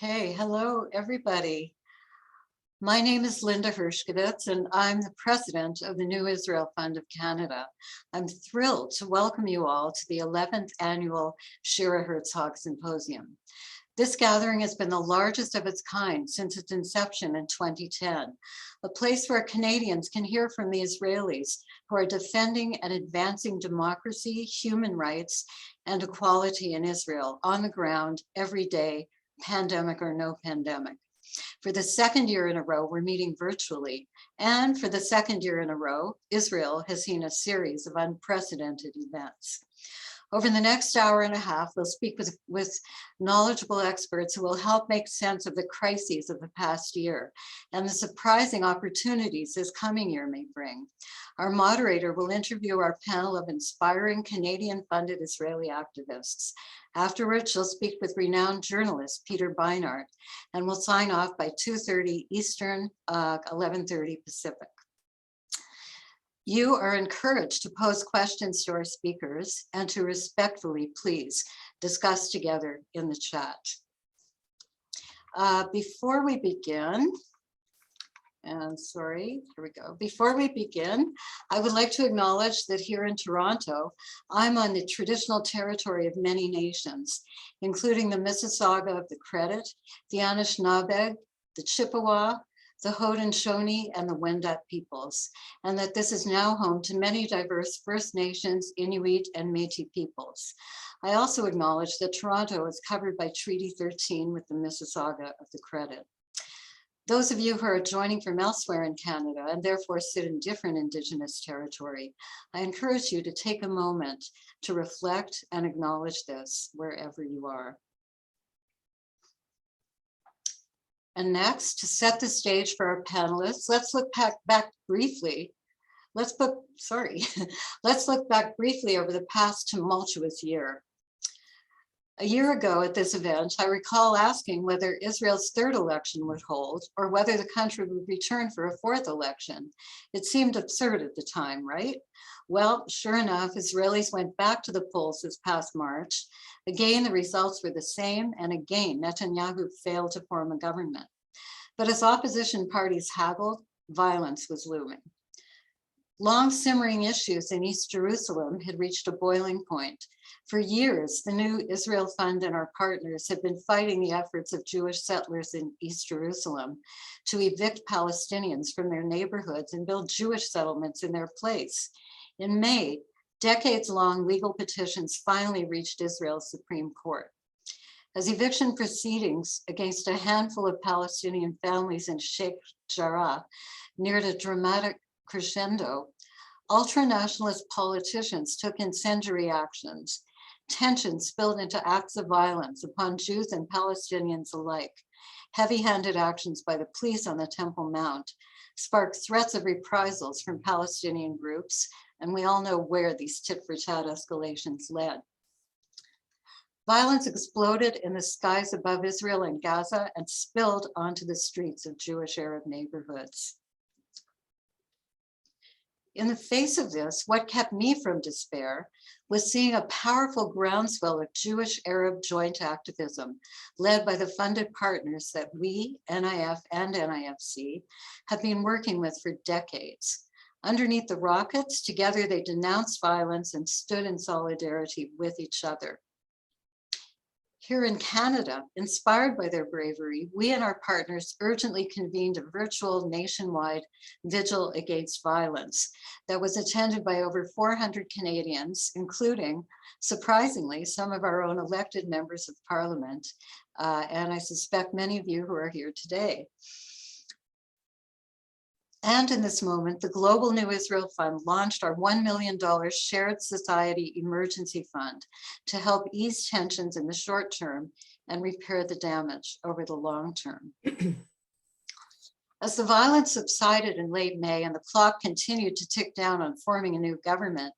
Okay, hello everybody. My name is Linda Hershkovitz and I'm the president of the New Israel Fund of Canada. I'm thrilled to welcome you all to the 11th annual Shira Herzog Symposium. This gathering has been the largest of its kind since its inception in 2010, a place where Canadians can hear from the Israelis who are defending and advancing democracy, human rights, and equality in Israel on the ground every day, pandemic or no pandemic. For the second year in a row, we're meeting virtually. And for the second year in a row, Israel has seen a series of unprecedented events. Over the next hour and a half, we'll speak with knowledgeable experts who will help make sense of the crises of the past year and the surprising opportunities this coming year may bring. Our moderator will interview our panel of inspiring Canadian-funded Israeli activists. Afterwards, she'll speak with renowned journalist Peter Beinart, and we'll sign off by 2:30 Eastern, 11:30 Pacific. You are encouraged to pose questions to our speakers and to respectfully, please, discuss together in the chat. Before we begin, Before we begin, I would like to acknowledge that here in Toronto, I'm on the traditional territory of many nations, including the Mississauga of the Credit, the Anishinaabe, the Chippewa, the Haudenosaunee, and the Wendat peoples, and that this is now home to many diverse First Nations, Inuit, and Métis peoples. I also acknowledge that Toronto is covered by Treaty 13 with the Mississauga of the Credit. Those of you who are joining from elsewhere in Canada and therefore sit in different Indigenous territory, I encourage you to take a moment to reflect and acknowledge this wherever you are. And next, to set the stage for our panelists, let's look back briefly. Let's look back briefly over the past tumultuous year. A year ago at this event, I recall asking whether Israel's third election would hold or whether the country would return for a fourth election. It seemed absurd at the time, right? Well, sure enough, Israelis went back to the polls this past March. Again, the results were the same, and again, Netanyahu failed to form a government. But as opposition parties haggled, violence was looming. Long simmering issues in East Jerusalem had reached a boiling point. For years, the New Israel Fund and our partners had been fighting the efforts of Jewish settlers in East Jerusalem to evict Palestinians from their neighborhoods and build Jewish settlements in their place. In May, decades-long legal petitions finally reached Israel's Supreme Court. As eviction proceedings against a handful of Palestinian families in Sheikh Jarrah neared a dramatic crescendo, ultra-nationalist politicians took incendiary actions. Tension spilled into acts of violence upon Jews and Palestinians alike. Heavy-handed actions by the police on the Temple Mount sparked threats of reprisals from Palestinian groups, and we all know where these tit-for-tat escalations led. Violence exploded in the skies above Israel and Gaza and spilled onto the streets of Jewish Arab neighborhoods. In the face of this, what kept me from despair was seeing a powerful groundswell of Jewish Arab joint activism led by the funded partners that we, NIF and NIFC, have been working with for decades. Underneath the rockets, together they denounced violence and stood in solidarity with each other. Here in Canada, inspired by their bravery, we and our partners urgently convened a virtual nationwide vigil against violence that was attended by over 400 Canadians, including, surprisingly, some of our own elected members of Parliament, and I suspect many of you who are here today. And in this moment, the Global New Israel Fund launched our $1 million Shared Society Emergency Fund to help ease tensions in the short term and repair the damage over the long term. As the violence subsided in late May and the clock continued to tick down on forming a new government,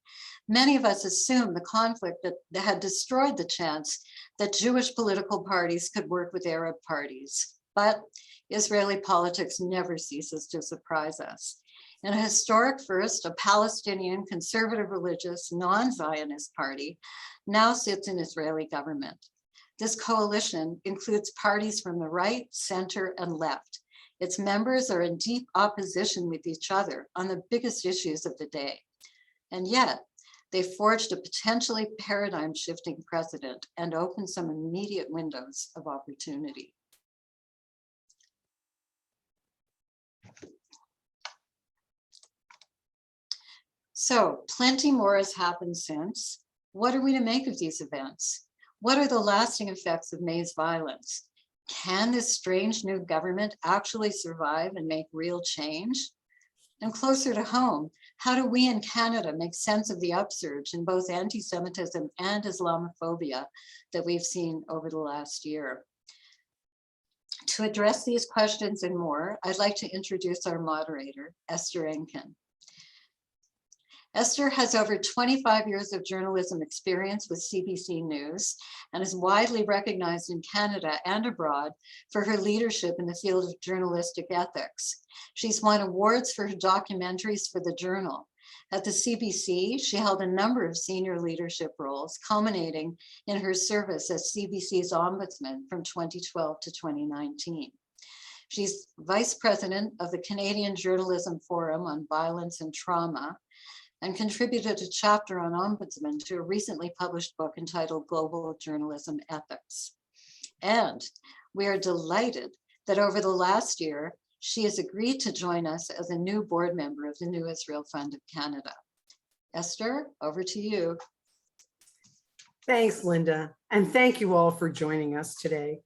many of us assumed the conflict that had destroyed the chance that Jewish political parties could work with Arab parties. But Israeli politics never ceases to surprise us. In a historic first, a Palestinian conservative religious non-Zionist party now sits in Israeli government. This coalition includes parties from the right, center, and left. Its members are in deep opposition with each other on the biggest issues of the day. And yet, they forged a potentially paradigm-shifting precedent and opened some immediate windows of opportunity. So, plenty more has happened since. What are we to make of these events? What are the lasting effects of May's violence? Can this strange new government actually survive and make real change? And closer to home, how do we in Canada make sense of the upsurge in both anti-Semitism and Islamophobia that we've seen over the last year? To address these questions and more, I'd like to introduce our moderator, Esther Enkin. Esther has over 25 years of journalism experience with CBC News and is widely recognized in Canada and abroad for her leadership in the field of journalistic ethics. She's won awards for her documentaries for the Journal. At the CBC, she held a number of senior leadership roles, culminating in her service as CBC's ombudsman from 2012 to 2019. She's vice president of the Canadian Journalism Forum on Violence and Trauma, and contributed a chapter on ombudsman to a recently published book entitled Global Journalism Ethics. And we are delighted that over the last year, she has agreed to join us as a new board member of the New Israel Fund of Canada. Esther, over to you. Thanks, Linda, and thank you all for joining us today.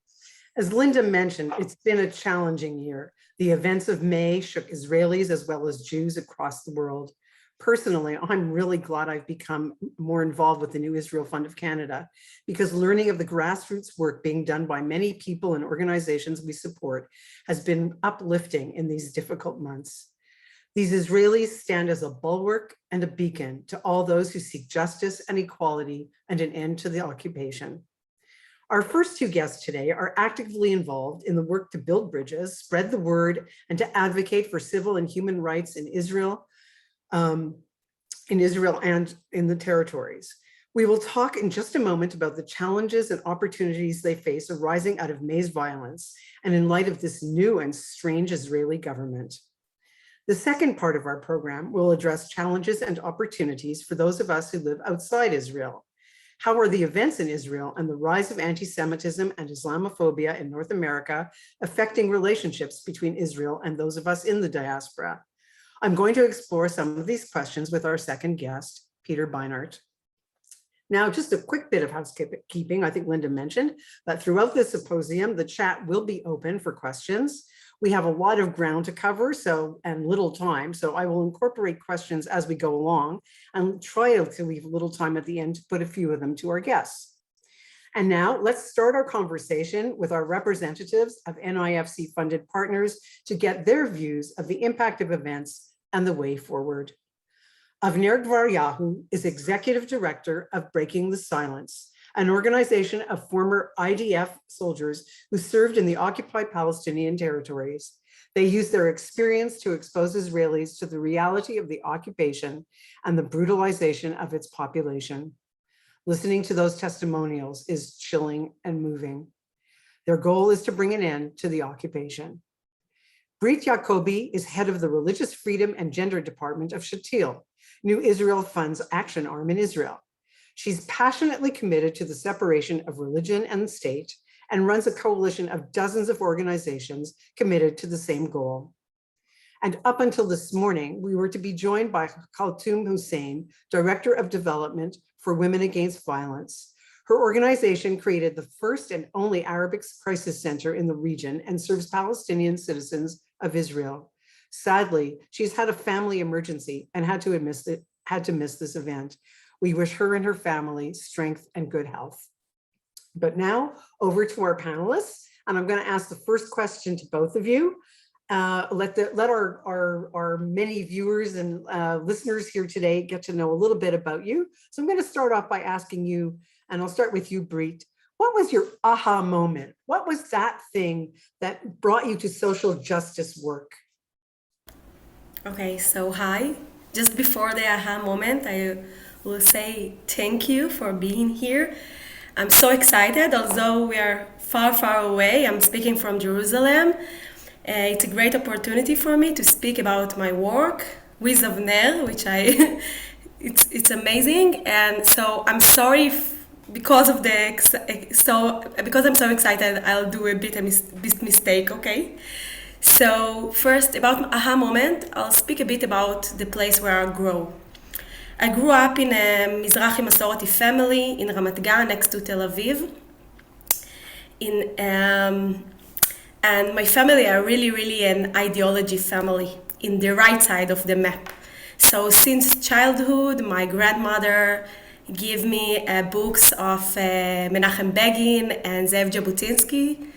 As Linda mentioned, it's been a challenging year. The events of May shook Israelis as well as Jews across the world. Personally, I'm really glad I've become more involved with the New Israel Fund of Canada because learning of the grassroots work being done by many people and organizations we support has been uplifting in these difficult months. These Israelis stand as a bulwark and a beacon to all those who seek justice and equality and an end to the occupation. Our first two guests today are actively involved in the work to build bridges, spread the word, and to advocate for civil and human rights in Israel and in the territories. We will talk in just a moment about the challenges and opportunities they face arising out of May's violence and in light of this new and strange Israeli government. The second part of our program will address challenges and opportunities for those of us who live outside Israel. How are the events in Israel and the rise of anti-Semitism and Islamophobia in North America affecting relationships between Israel and those of us in the diaspora? I'm going to explore some of these questions with our second guest, Peter Beinart. Now, just a quick bit of housekeeping. I think Linda mentioned that throughout this symposium, the chat will be open for questions. We have a lot of ground to cover and little time, so I will incorporate questions as we go along and try to leave a little time at the end to put a few of them to our guests. And now let's start our conversation with our representatives of NIFC funded partners to get their views of the impact of events and the way forward. Avner Gvaryahu is Executive Director of Breaking the Silence, an organization of former IDF soldiers who served in the occupied Palestinian territories. They use their experience to expose Israelis to the reality of the occupation and the brutalization of its population. Listening to those testimonials is chilling and moving. Their goal is to bring an end to the occupation. Brit Yakobi is head of the Religious Freedom and Gender Department of Shatil, New Israel Fund's action arm in Israel. She's passionately committed to the separation of religion and state and runs a coalition of dozens of organizations committed to the same goal. And up until this morning, we were to be joined by Khaltoum Hussein, Director of Development for Women Against Violence. Her organization created the first and only Arabic crisis center in the region and serves Palestinian citizens of Israel. Sadly, she's had a family emergency and had to miss this event. We wish her and her family strength and good health. But now over to our panelists, and I'm going to ask the first question to both of you. Let our many viewers and listeners here today get to know a little bit about you. So I'm going to start off by asking you, and I'll start with you, Brit. What was your aha moment? What was that thing that brought you to social justice work? Okay, so hi. Just before the aha moment, I will say thank you for being here. I'm so excited, although we are far, far away. I'm speaking from Jerusalem. It's a great opportunity for me to speak about my work with Avner, which it's amazing. And so I'm sorry because of because I'm so excited, I'll do a bit of mistake, okay? So first, about aha moment, I'll speak a bit about the place where I grew. I grew up in a Mizrahi Masorti family in Ramat Gan, next to Tel Aviv. And my family are really an ideology family in the right side of the map. So since childhood, my grandmother gave me books of Menachem Begin and Zev Jabotinsky,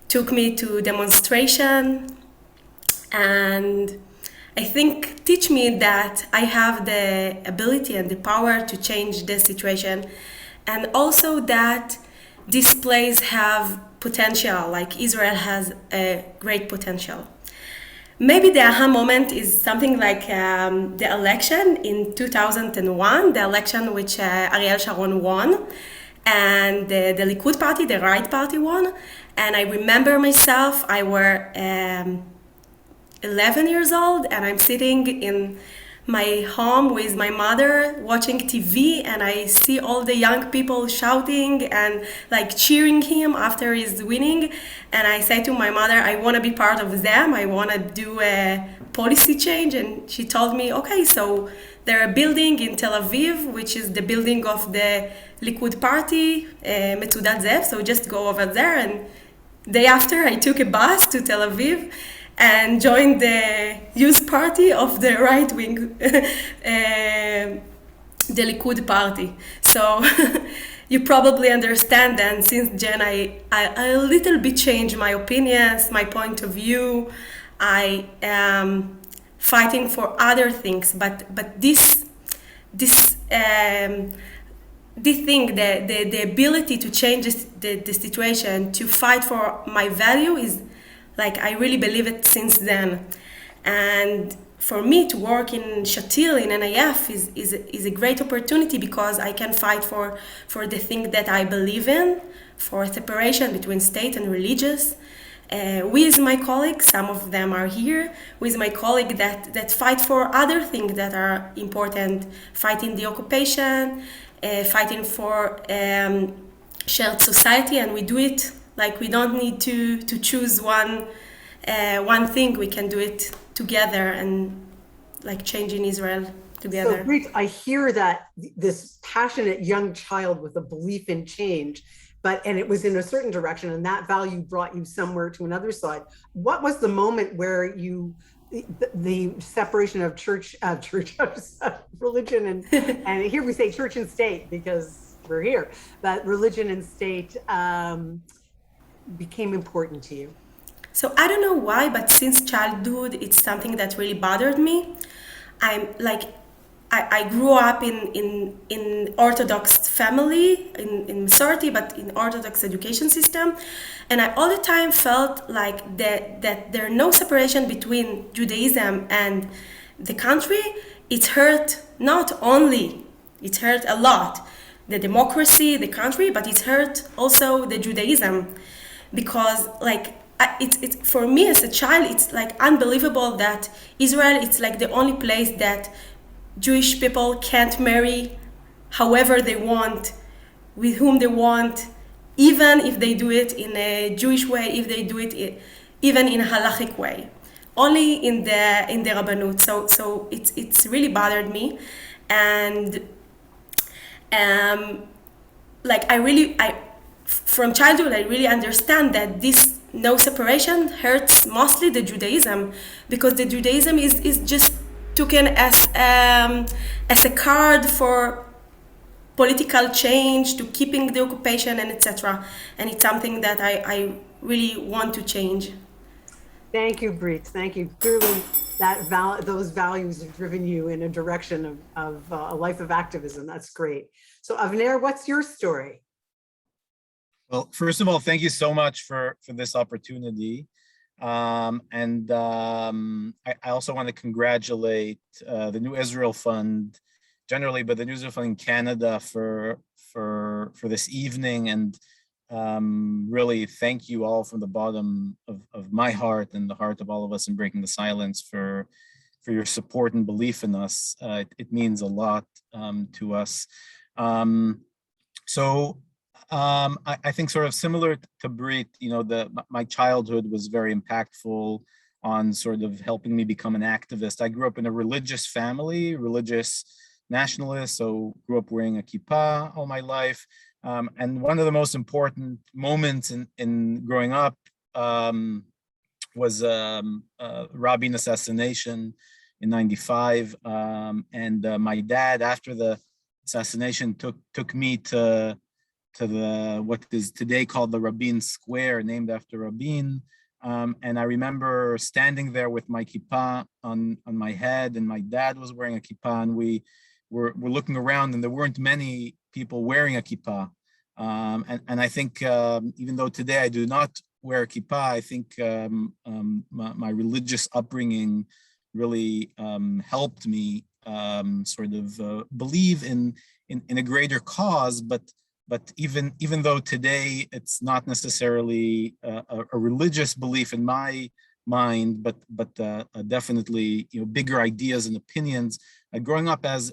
took me to demonstration, and I think teach me that I have the ability and the power to change the situation, and also that these places have potential, like Israel has a great potential. Maybe the aha moment is something like the election in 2001, the election which Ariel Sharon won, and the Likud party, the right party won. And I remember myself, I were 11 years old, and I'm sitting in my home with my mother watching TV, and I see all the young people shouting and like cheering him after he's winning. And I say to my mother, I want to be part of them. I want to do a policy change. And she told me, okay, so there are a building in Tel Aviv, which is the building of the Likud party, Metzudat Zev. So just go over there. And day after, I took a bus to Tel Aviv and joined the youth party of the right wing, the Likud party. So you probably understand that since then I a little bit changed my opinions, my point of view. I am fighting for other things, but this thing, the ability to change the situation, to fight for my value is like I really believe it since then. And for me to work in Shatil, in NIF, is a great opportunity because I can fight for the thing that I believe in, for separation between state and religious. With my colleagues, some of them are here, with my colleague that fight for other things that are important, fighting the occupation, fighting for shared society, and we do it like we don't need to choose one thing. We can do it together and like changing Israel together. So Brit, I hear that this passionate young child with a belief in change, and it was in a certain direction, and that value brought you somewhere to another side. What was the moment where the separation of religion and here we say church and state because we're here, that religion and state became important to you? So I don't know why, but since childhood, it's something that really bothered me. I grew up in Orthodox family, in Masorti, but in Orthodox education system. And I all the time felt like that there are no separation between Judaism and the country. It hurt not only, it hurt a lot, the democracy, the country, but it hurt also the Judaism. Because like, it's for me as a child, it's like unbelievable that Israel, it's like the only place that Jewish people can't marry however they want, with whom they want, even if they do it in a Jewish way, if they do it even in a halachic way, only in the Rabbanut. So it's really bothered me, and like from childhood I really understand that this no separation hurts mostly the Judaism, because the Judaism is just taken as a card for political change, to keeping the occupation and etc. And it's something that I really want to change. Thank you, Brit. Thank you. Clearly, those values have driven you in a direction of a life of activism. That's great. So, Avner, what's your story? Well, first of all, thank you so much for this opportunity. I also want to congratulate the New Israel Fund generally, but the New Israel Fund in Canada for for this evening, and really thank you all from the bottom of my heart and the heart of all of us in Breaking the Silence for your support and belief in us. It means a lot to us. I think sort of similar to Brit, my childhood was very impactful on sort of helping me become an activist. I grew up in a religious family, religious nationalist, so grew up wearing a kippah all my life. And one of the most important moments in growing up was Rabin assassination in '95. And my dad, after the assassination, took me to the what is today called the Rabin Square, named after Rabin. And I remember standing there with my kippah on my head, and my dad was wearing a kippah, and we were looking around, and there weren't many people wearing a kippah. And I think even though today I do not wear a kippah, I think my religious upbringing really helped me sort of believe in a greater cause, but even though today it's not necessarily a religious belief in my mind, but definitely bigger ideas and opinions. Growing up as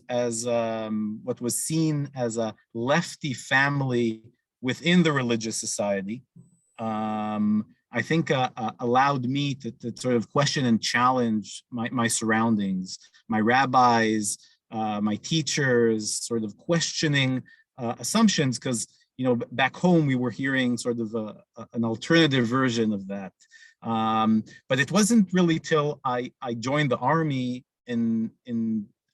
what was seen as a lefty family within the religious society, I think allowed me to sort of question and challenge my surroundings, my rabbis, my teachers, sort of questioning assumptions, because back home we were hearing sort of an alternative version of that. But it wasn't really till I joined the army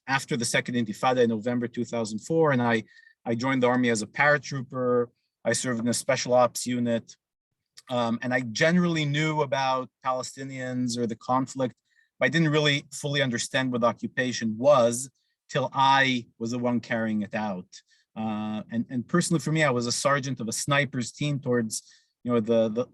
after the Second Intifada in November 2004, and I joined the army as a paratrooper. I served in a special ops unit, and I generally knew about Palestinians or the conflict, but I didn't really fully understand what occupation was till I was the one carrying it out. And personally, for me, I was a sergeant of a sniper's team towards the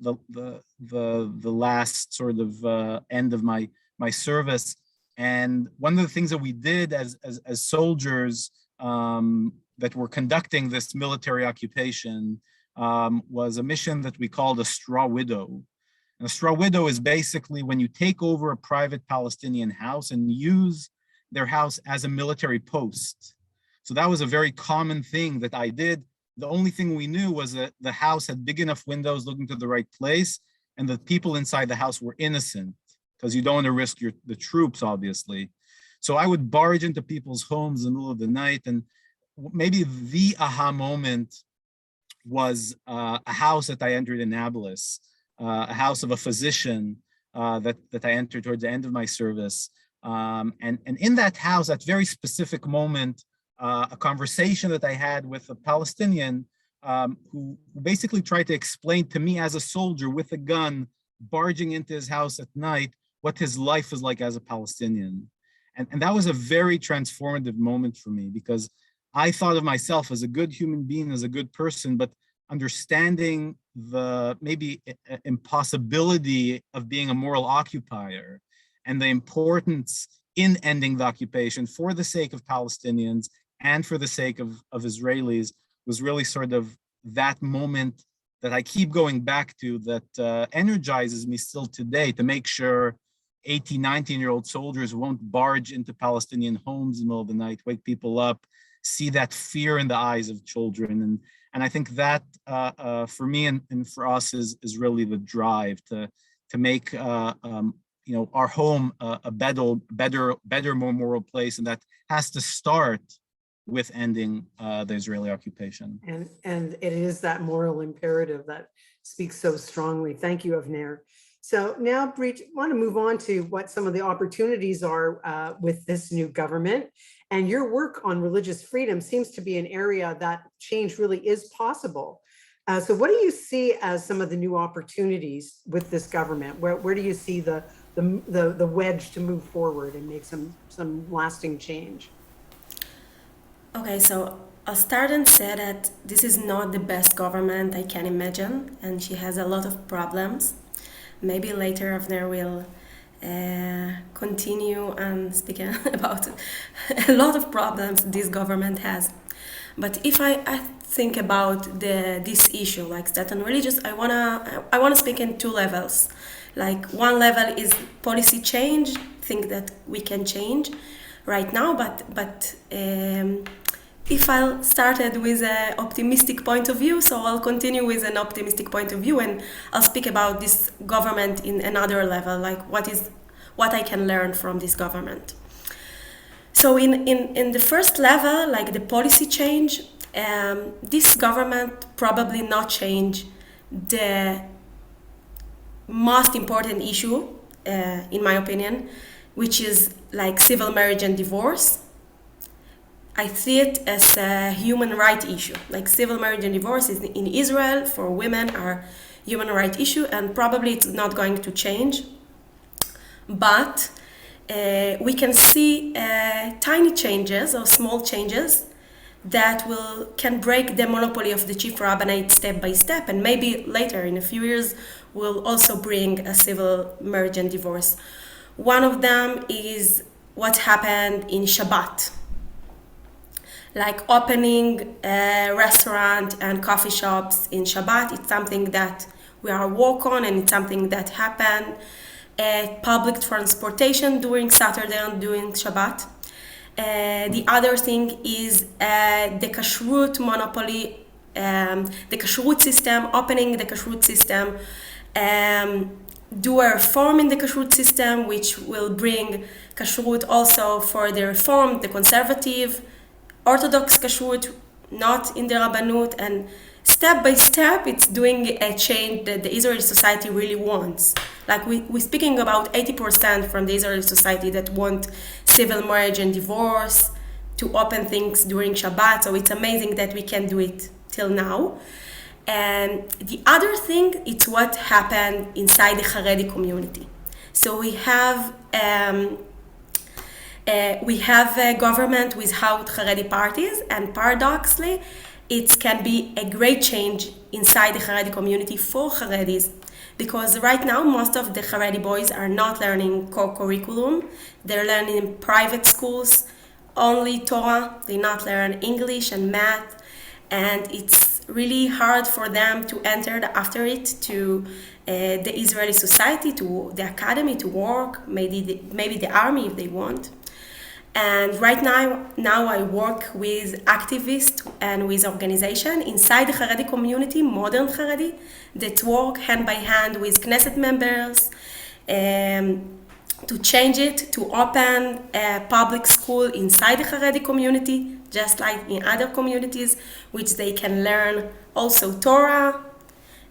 last sort of end of my service. And one of the things that we did as soldiers that were conducting this military occupation was a mission that we called a straw widow. And a straw widow is basically when you take over a private Palestinian house and use their house as a military post. So that was a very common thing that I did. The only thing we knew was that the house had big enough windows looking to the right place, and the people inside the house were innocent, because you don't want to risk the troops, obviously. So I would barge into people's homes in the middle of the night, and maybe the aha moment was a house that I entered in Nablus, a house of a physician that I entered towards the end of my service. And in that house, that very specific moment, a conversation that I had with a Palestinian who basically tried to explain to me as a soldier with a gun, barging into his house at night, what his life was like as a Palestinian. And that was a very transformative moment for me, because I thought of myself as a good human being, as a good person, but understanding the maybe impossibility of being a moral occupier and the importance in ending the occupation for the sake of Palestinians and for the sake of Israelis was really sort of that moment that I keep going back to, that energizes me still today, to make sure 18, 19-year-old soldiers won't barge into Palestinian homes in the middle of the night, wake people up, see that fear in the eyes of children. And I think that for me and for us is really the drive to make our home a better, more moral place, and that has to start with ending the Israeli occupation. And it is that moral imperative that speaks so strongly. Thank you, Avner. So now, Brit, I want to move on to what some of the opportunities are with this new government. And your work on religious freedom seems to be an area that change really is possible. So what do you see as some of the new opportunities with this government? Where do you see the wedge to move forward and make some lasting change? Okay, so I'll start and say that this is not the best government I can imagine, and she has a lot of problems. Maybe later Avner will continue and speak about a lot of problems this government has. But if I think about this issue, like state and religious, I wanna speak in two levels. Like one level is policy change, think that we can change right now, but if I started with an optimistic point of view, so I'll continue with an optimistic point of view, and I'll speak about this government in another level, like what I can learn from this government. So in the first level, like the policy change, this government probably not change the most important issue, in my opinion, which is like civil marriage and divorce. I see it as a human right issue. Like civil marriage and divorce is in Israel for women are human right issue, and probably it's not going to change. But we can see tiny changes or small changes that can break the monopoly of the chief rabbinate step by step, and maybe later in a few years will also bring a civil marriage and divorce. One of them is what happened in Shabbat, like opening a restaurant and coffee shops in Shabbat. It's something that we are working on, and it's something that happened. Public transportation during Saturday and during Shabbat. The other thing is the kashrut monopoly, the kashrut system, opening the kashrut system, do a reform in the kashrut system, which will bring kashrut also for the reform, the conservative, Orthodox kashrut, not in the Rabbanut, and step by step, it's doing a change that the Israeli society really wants. Like we're speaking about 80% from the Israeli society that want civil marriage and divorce, to open things during Shabbat. So it's amazing that we can do it till now. And the other thing, it's what happened inside the Haredi community. So we have a government without Haredi parties, and paradoxically, it can be a great change inside the Haredi community for Haredis, because right now most of the Haredi boys are not learning core curriculum. They're learning in private schools, only Torah. They not learn English and math, and it's really hard for them to enter after it to the Israeli society, to the academy, to work, maybe the army if they want. And right now I work with activists and with organizations inside the Haredi community, modern Haredi, that work hand by hand with Knesset members to change it, to open a public school inside the Haredi community, just like in other communities, which they can learn also Torah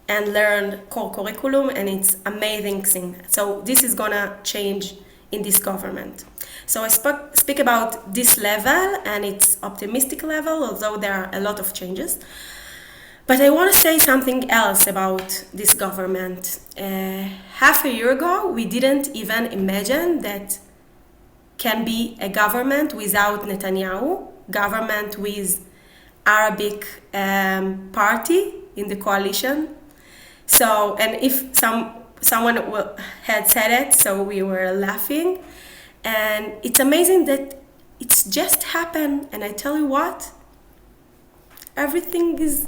and learn core curriculum, and it's amazing thing. So this is gonna change in this government. So I speak about this level, and it's optimistic level, although there are a lot of changes. But I want to say something else about this government. Half a year ago, we didn't even imagine that can be a government without Netanyahu, government with Arabic party in the coalition. So, and if someone had said it, so we were laughing. And it's amazing that it's just happened. And I tell you what, everything is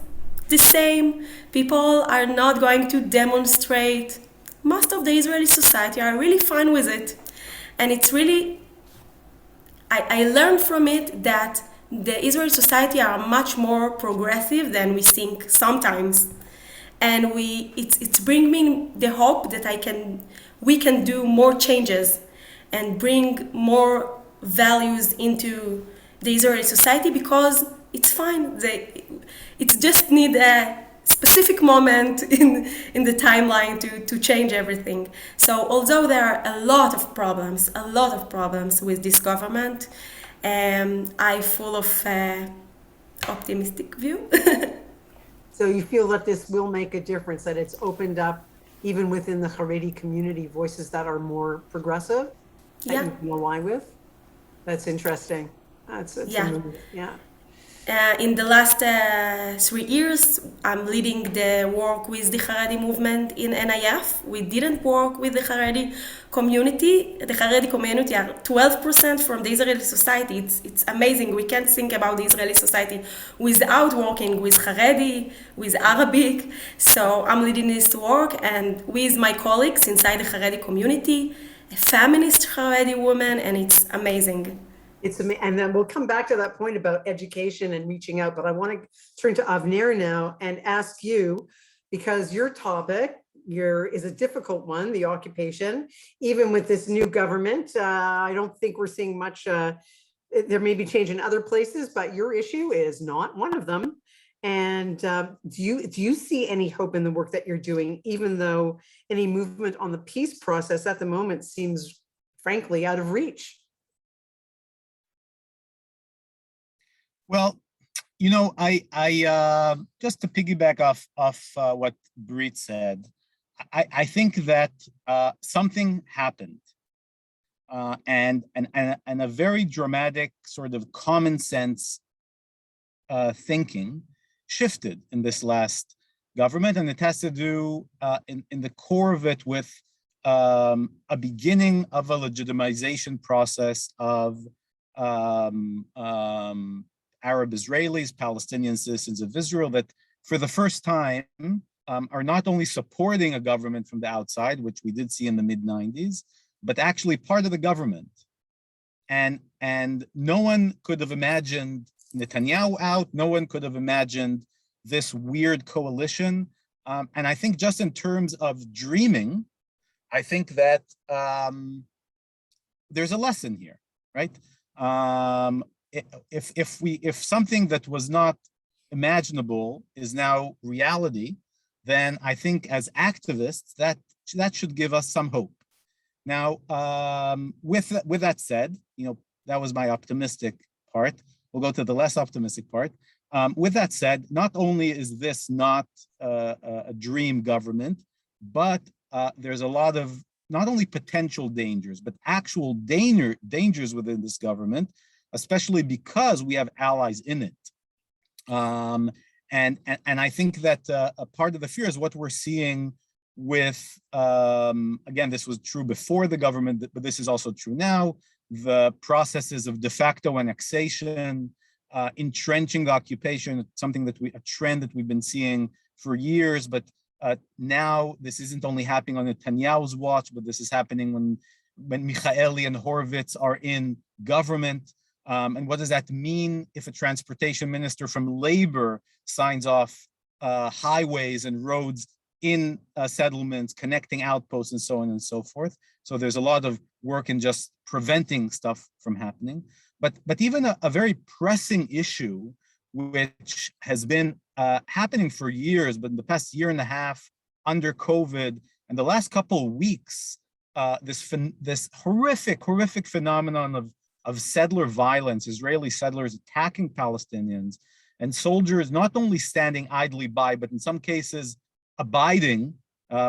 the same. People are not going to demonstrate. Most of the Israeli society are really fine with it. And it's really, I learned from it that the Israeli society are much more progressive than we think sometimes. And it's bringing me the hope that we can do more changes and bring more values into the Israeli society, because it's fine. It just need a specific moment in the timeline to change everything. So although there are a lot of problems with this government, I'm full of optimistic view. So you feel that this will make a difference, that it's opened up even within the Haredi community voices that are more progressive? That Yeah. you can align with? That's interesting. That's Yeah. yeah. In the last 3 years, I'm leading the work with the Haredi movement in NIF. We didn't work with the Haredi community. The Haredi community are 12% from the Israeli society. It's amazing. We can't think about the Israeli society without working with Haredi, with Arabic. So I'm leading this work, and with my colleagues inside the Haredi community, a feminist Haredi woman, and it's amazing. And then we'll come back to that point about education and reaching out, but I want to turn to Avner now and ask you, because your topic is a difficult one, the occupation, even with this new government. I don't think we're seeing much, there may be change in other places, but your issue is not one of them. And do you see any hope in the work that you're doing, even though any movement on the peace process at the moment seems frankly out of reach? Well, you know, I just to piggyback off what Brit said, I think that something happened, and a very dramatic sort of common sense thinking shifted in this last government, and it has to do in the core of it with a beginning of a legitimization process of Arab Israelis, Palestinian citizens of Israel, that for the first time are not only supporting a government from the outside, which we did see in the mid-90s, but actually part of the government. And no one could have imagined Netanyahu out, no one could have imagined this weird coalition. And I think just in terms of dreaming, I think that there's a lesson here, right? If something that was not imaginable is now reality, then I think as activists that should give us some hope. Now, with that said, you know, that was my optimistic part. We'll go to the less optimistic part. With that said, not only is this not a dream government, but there's a lot of not only potential dangers, but actual dangers within this government, especially because we have allies in it. And I think that a part of the fear is what we're seeing with, again, this was true before the government, but this is also true now, the processes of de facto annexation, entrenching the occupation, something that a trend that we've been seeing for years, but now this isn't only happening on Netanyahu's watch, but this is happening when Michaeli and Horowitz are in government. And what does that mean if a transportation minister from labor signs off highways and roads in settlements, connecting outposts and so on and so forth? So there's a lot of work in just preventing stuff from happening. But even a very pressing issue, which has been happening for years, but in the past year and a half under COVID, and the last couple of weeks, this horrific phenomenon of settler violence, Israeli settlers attacking Palestinians, and soldiers not only standing idly by, but in some cases abiding.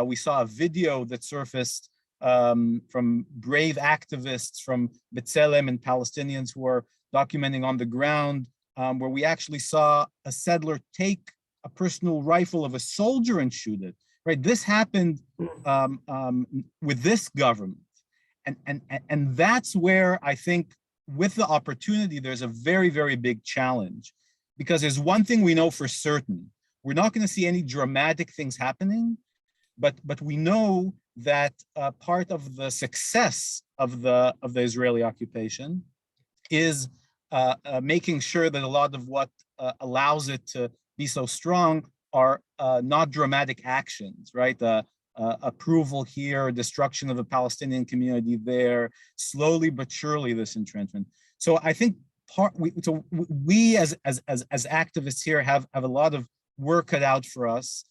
We saw a video that surfaced from brave activists from B'Tselem and Palestinians who are documenting on the ground, where we actually saw a settler take a personal rifle of a soldier and shoot it. Right, this happened with this government, and that's where I think, with the opportunity, there's a very big challenge, because there's one thing we know for certain: we're not going to see any dramatic things happening, but we know that part of the success of the Israeli occupation is making sure that a lot of what allows it to be so strong are not dramatic actions, right? Approval here, destruction of the Palestinian community there, slowly but surely this entrenchment. So I think we as activists here have a lot of work cut out for us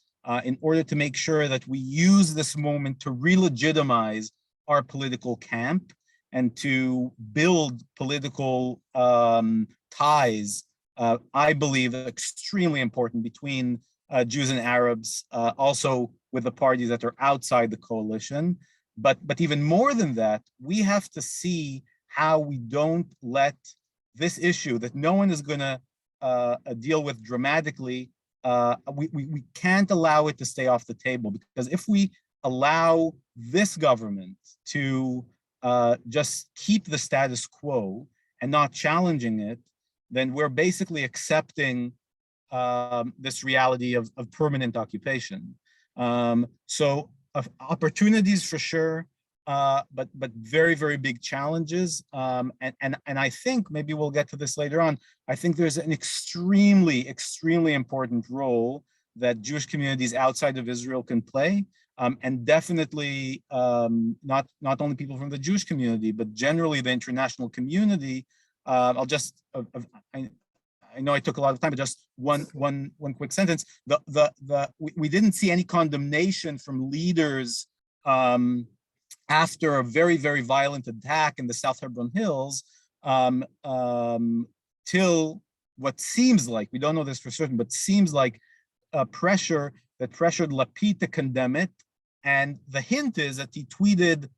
in order to make sure that we use this moment to re-legitimize our political camp and to build political ties, I believe, extremely important between Jews and Arabs, also with the parties that are outside the coalition. But even more than that, we have to see how we don't let this issue that no one is going to deal with dramatically, we can't allow it to stay off the table, because if we allow this government to just keep the status quo and not challenging it, then we're basically accepting this reality of permanent occupation. So opportunities for sure, but very, very big challenges. And I think, maybe we'll get to this later on, I think there's an extremely, extremely important role that Jewish communities outside of Israel can play. And definitely not only people from the Jewish community, but generally the international community. I'll just, I know I took a lot of time, but just one quick sentence. We didn't see any condemnation from leaders after a very, very violent attack in the South Hebron Hills till what seems like, we don't know this for certain, but seems like pressure that pressured Lapid to condemn it. And the hint is that he tweeted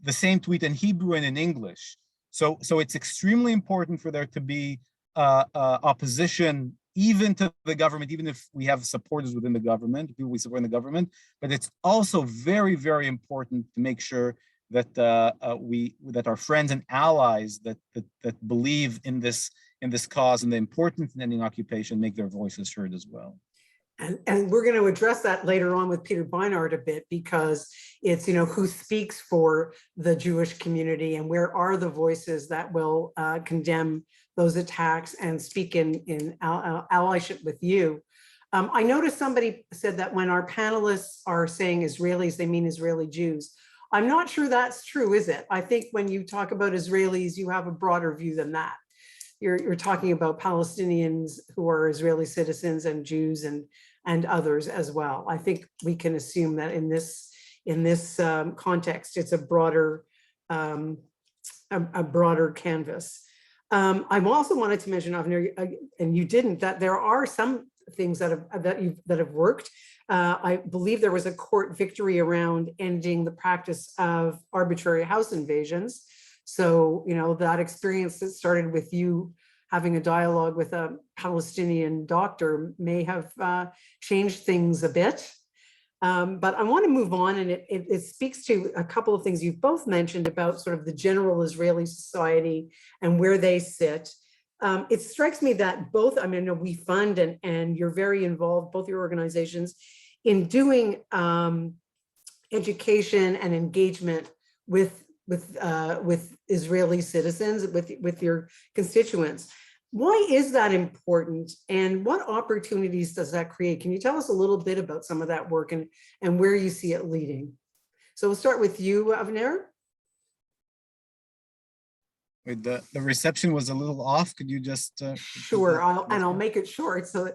the same tweet in Hebrew and in English. So it's extremely important for there to be opposition even to the government, even if we have supporters within the government, people we support in the government. But it's also very, very important to make sure that that our friends and allies that believe in this cause and the importance in ending occupation make their voices heard as well. And we're going to address that later on with Peter Beinart a bit, because it's, who speaks for the Jewish community and where are the voices that will condemn those attacks and speak in allyship with you. I noticed somebody said that when our panelists are saying Israelis, they mean Israeli Jews. I'm not sure that's true, is it? I think when you talk about Israelis, you have a broader view than that. You're talking about Palestinians who are Israeli citizens and Jews and others as well. I think we can assume that in this context, it's a broader canvas. I also wanted to mention, Avner, and you didn't, that there are some things that have worked. I believe there was a court victory around ending the practice of arbitrary house invasions. So, that experience that started with you having a dialogue with a Palestinian doctor may have changed things a bit. But I want to move on, and it speaks to a couple of things you've both mentioned about sort of the general Israeli society and where they sit. It strikes me that both, I mean, we fund and you're very involved, both your organizations, in doing education and engagement with Israeli citizens, with your constituents. Why is that important, and what opportunities does that create? Can you tell us a little bit about some of that work and where you see it leading? So we'll start with you, Avner. The reception was a little off. Could you just sure, I'll make it short. So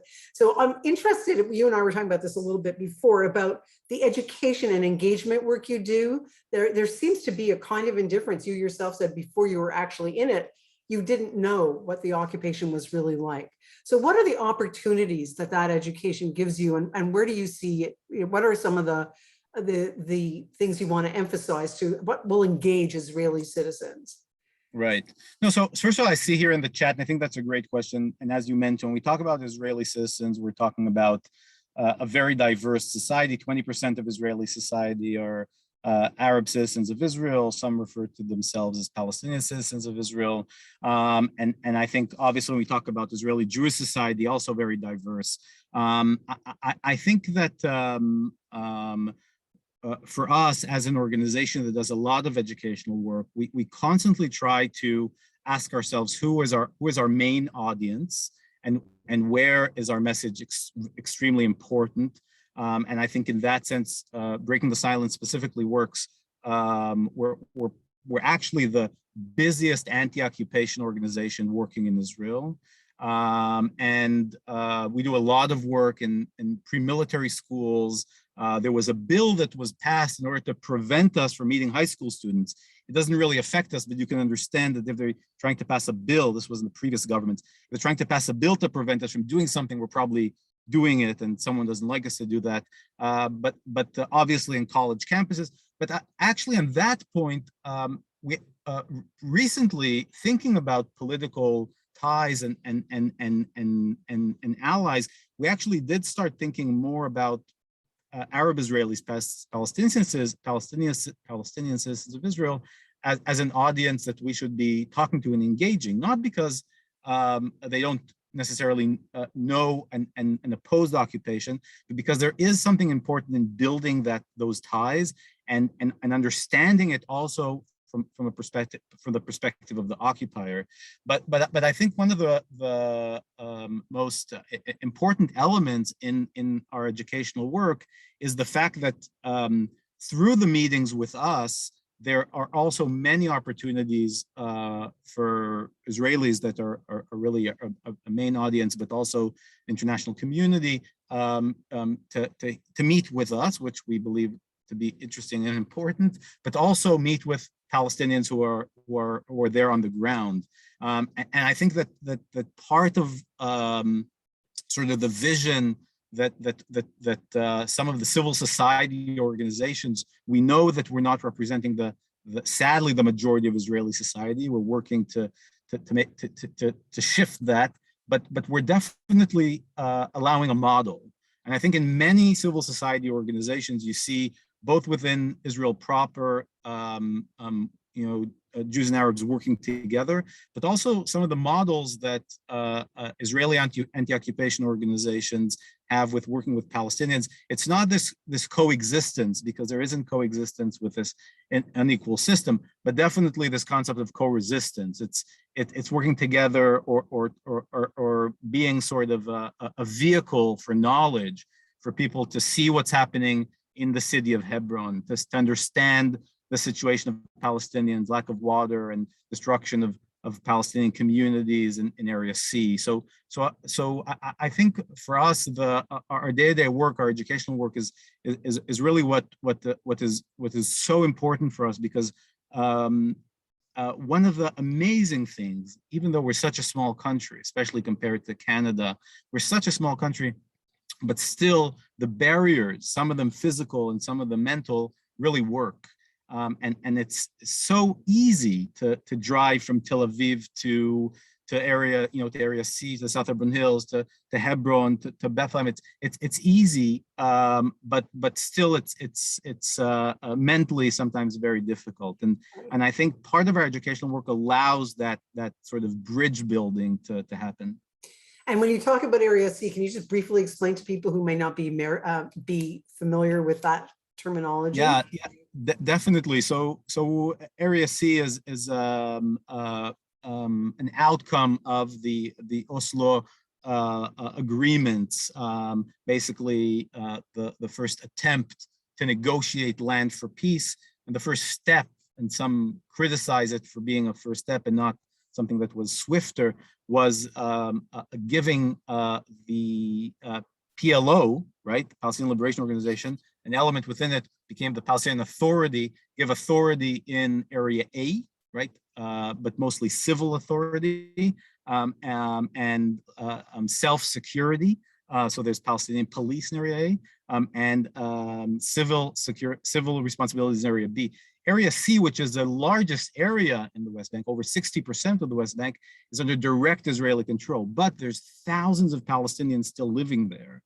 I'm interested, you and I were talking about this a little bit before, about the education and engagement work you do. There seems to be a kind of indifference. You yourself said before you were actually in it, you didn't know what the occupation was really like. So what are the opportunities that education gives you, and where do you see it? What are some of the things you want to emphasize to what will engage Israeli citizens? Right. No, so first of all, I see here in the chat, and I think that's a great question. And as you mentioned, when we talk about Israeli citizens, we're talking about a very diverse society. 20% of Israeli society are Arab citizens of Israel. Some refer to themselves as Palestinian citizens of Israel. And I think obviously when we talk about Israeli Jewish society, also very diverse. I think that for us as an organization that does a lot of educational work, we constantly try to ask ourselves who is our main audience and where is our message extremely important. And I think in that sense, Breaking the Silence specifically works. We're actually the busiest anti-occupation organization working in Israel. And we do a lot of work in pre-military schools. There was a bill that was passed in order to prevent us from meeting high school students. It doesn't really affect us, but you can understand that if they're trying to pass a bill, this was in the previous government, if they're trying to pass a bill to prevent us from doing something, we're probably doing it, and someone doesn't like us to do that. But obviously in college campuses. But actually on that point, we recently thinking about political ties and allies, we actually did start thinking more about Arab Israelis, Palestinian citizens of Israel, as an audience that we should be talking to and engaging, not because they don't necessarily know and oppose the occupation, but because there is something important in building those ties and understanding it also from the perspective of the occupier. But I think one of the most important elements in our educational work is the fact that through the meetings with us, there are also many opportunities for Israelis that are really a main audience, but also international community to meet with us, which we believe to be interesting and important, but also meet with Palestinians who are there on the ground. And I think that part of sort of the vision that some of the civil society organizations, we know that we're not representing sadly the majority of Israeli society. We're working to shift that, but we're definitely allowing a model. And I think in many civil society organizations, you see both within Israel proper, Jews and Arabs working together, but also some of the models that Israeli anti-occupation organizations have with working with Palestinians. It's not this coexistence, because there isn't coexistence with this unequal system, but definitely this concept of co-resistance. It's working together or being sort of a vehicle for knowledge for people to see what's happening in the city of Hebron, to understand the situation of Palestinians, lack of water and destruction of Palestinian communities in Area C. So I think for us, our day-to-day work, our educational work is really what is so important for us, because one of the amazing things, even though we're such a small country, especially compared to Canada, we're such a small country, but still the barriers, some of them physical and some of them mental, really work. And it's so easy to drive from Tel Aviv to area, to Area C, to South Urban Hills, to Hebron, to Bethlehem. It's easy, but still it's mentally sometimes very difficult. And I think part of our educational work allows that sort of bridge building to happen. And when you talk about Area C, can you just briefly explain to people who may not be familiar with that terminology? Yeah, definitely. So Area C is an outcome of the Oslo agreements. Basically, the first attempt to negotiate land for peace, and the first step, and some criticize it for being a first step and not something that was swifter, was giving the PLO, right, the Palestinian Liberation Organization, an element within it became the Palestinian Authority, give authority in Area A, right, but mostly civil authority, and self-security. So there's Palestinian police in Area A, and civil responsibilities in Area B. Area C, which is the largest area in the West Bank, over 60% of the West Bank, is under direct Israeli control, but there's thousands of Palestinians still living there.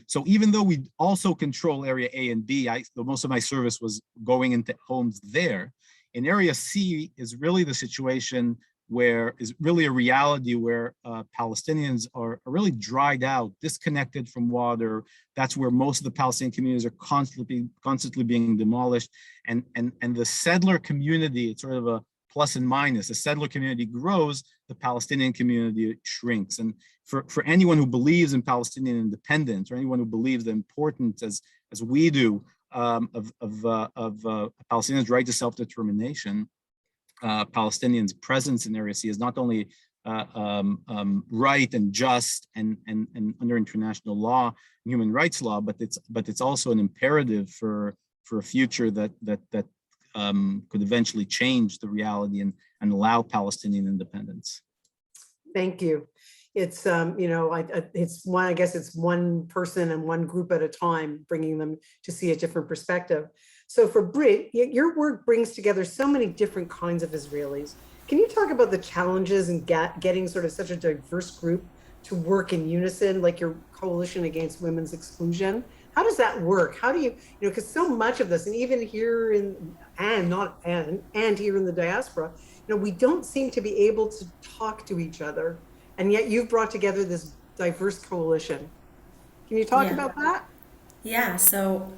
So even though we also control Area A and B, most of my service was going into homes there. In Area C is really the situation where is really a reality where Palestinians are really dried out, disconnected from water. That's where most of the Palestinian communities are constantly being demolished. And the settler community, it's sort of a plus and minus. The settler community grows, the Palestinian community shrinks. And for anyone who believes in Palestinian independence, or anyone who believes the importance, as we do, of Palestinians' right to self-determination, Palestinians' presence in Area C is not only right and just and under international law, and human rights law, but it's also an imperative for a future that could eventually change the reality and allow Palestinian independence. Thank you. It's I guess it's one person and one group at a time, bringing them to see a different perspective. So for Brit, your work brings together so many different kinds of Israelis. Can you talk about the challenges in getting sort of such a diverse group to work in unison, like your coalition against women's exclusion? How does that work? How do you because so much of this, and even here and here in the diaspora, we don't seem to be able to talk to each other. And yet you've brought together this diverse coalition. Can you talk Yeah. about that? Yeah, so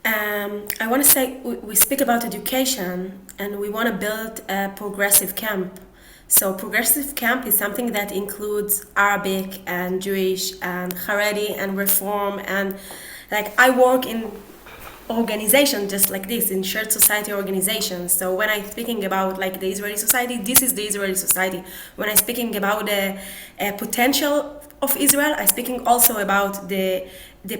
I want to say we speak about education and we want to build a progressive camp. So progressive camp is something that includes Arabic and Jewish and Haredi and Reform, and like I work in organization just like this, in shared society organizations. So when I'm speaking about like the Israeli society, this is the Israeli society. When I'm speaking about the potential of Israel, I'm speaking also about the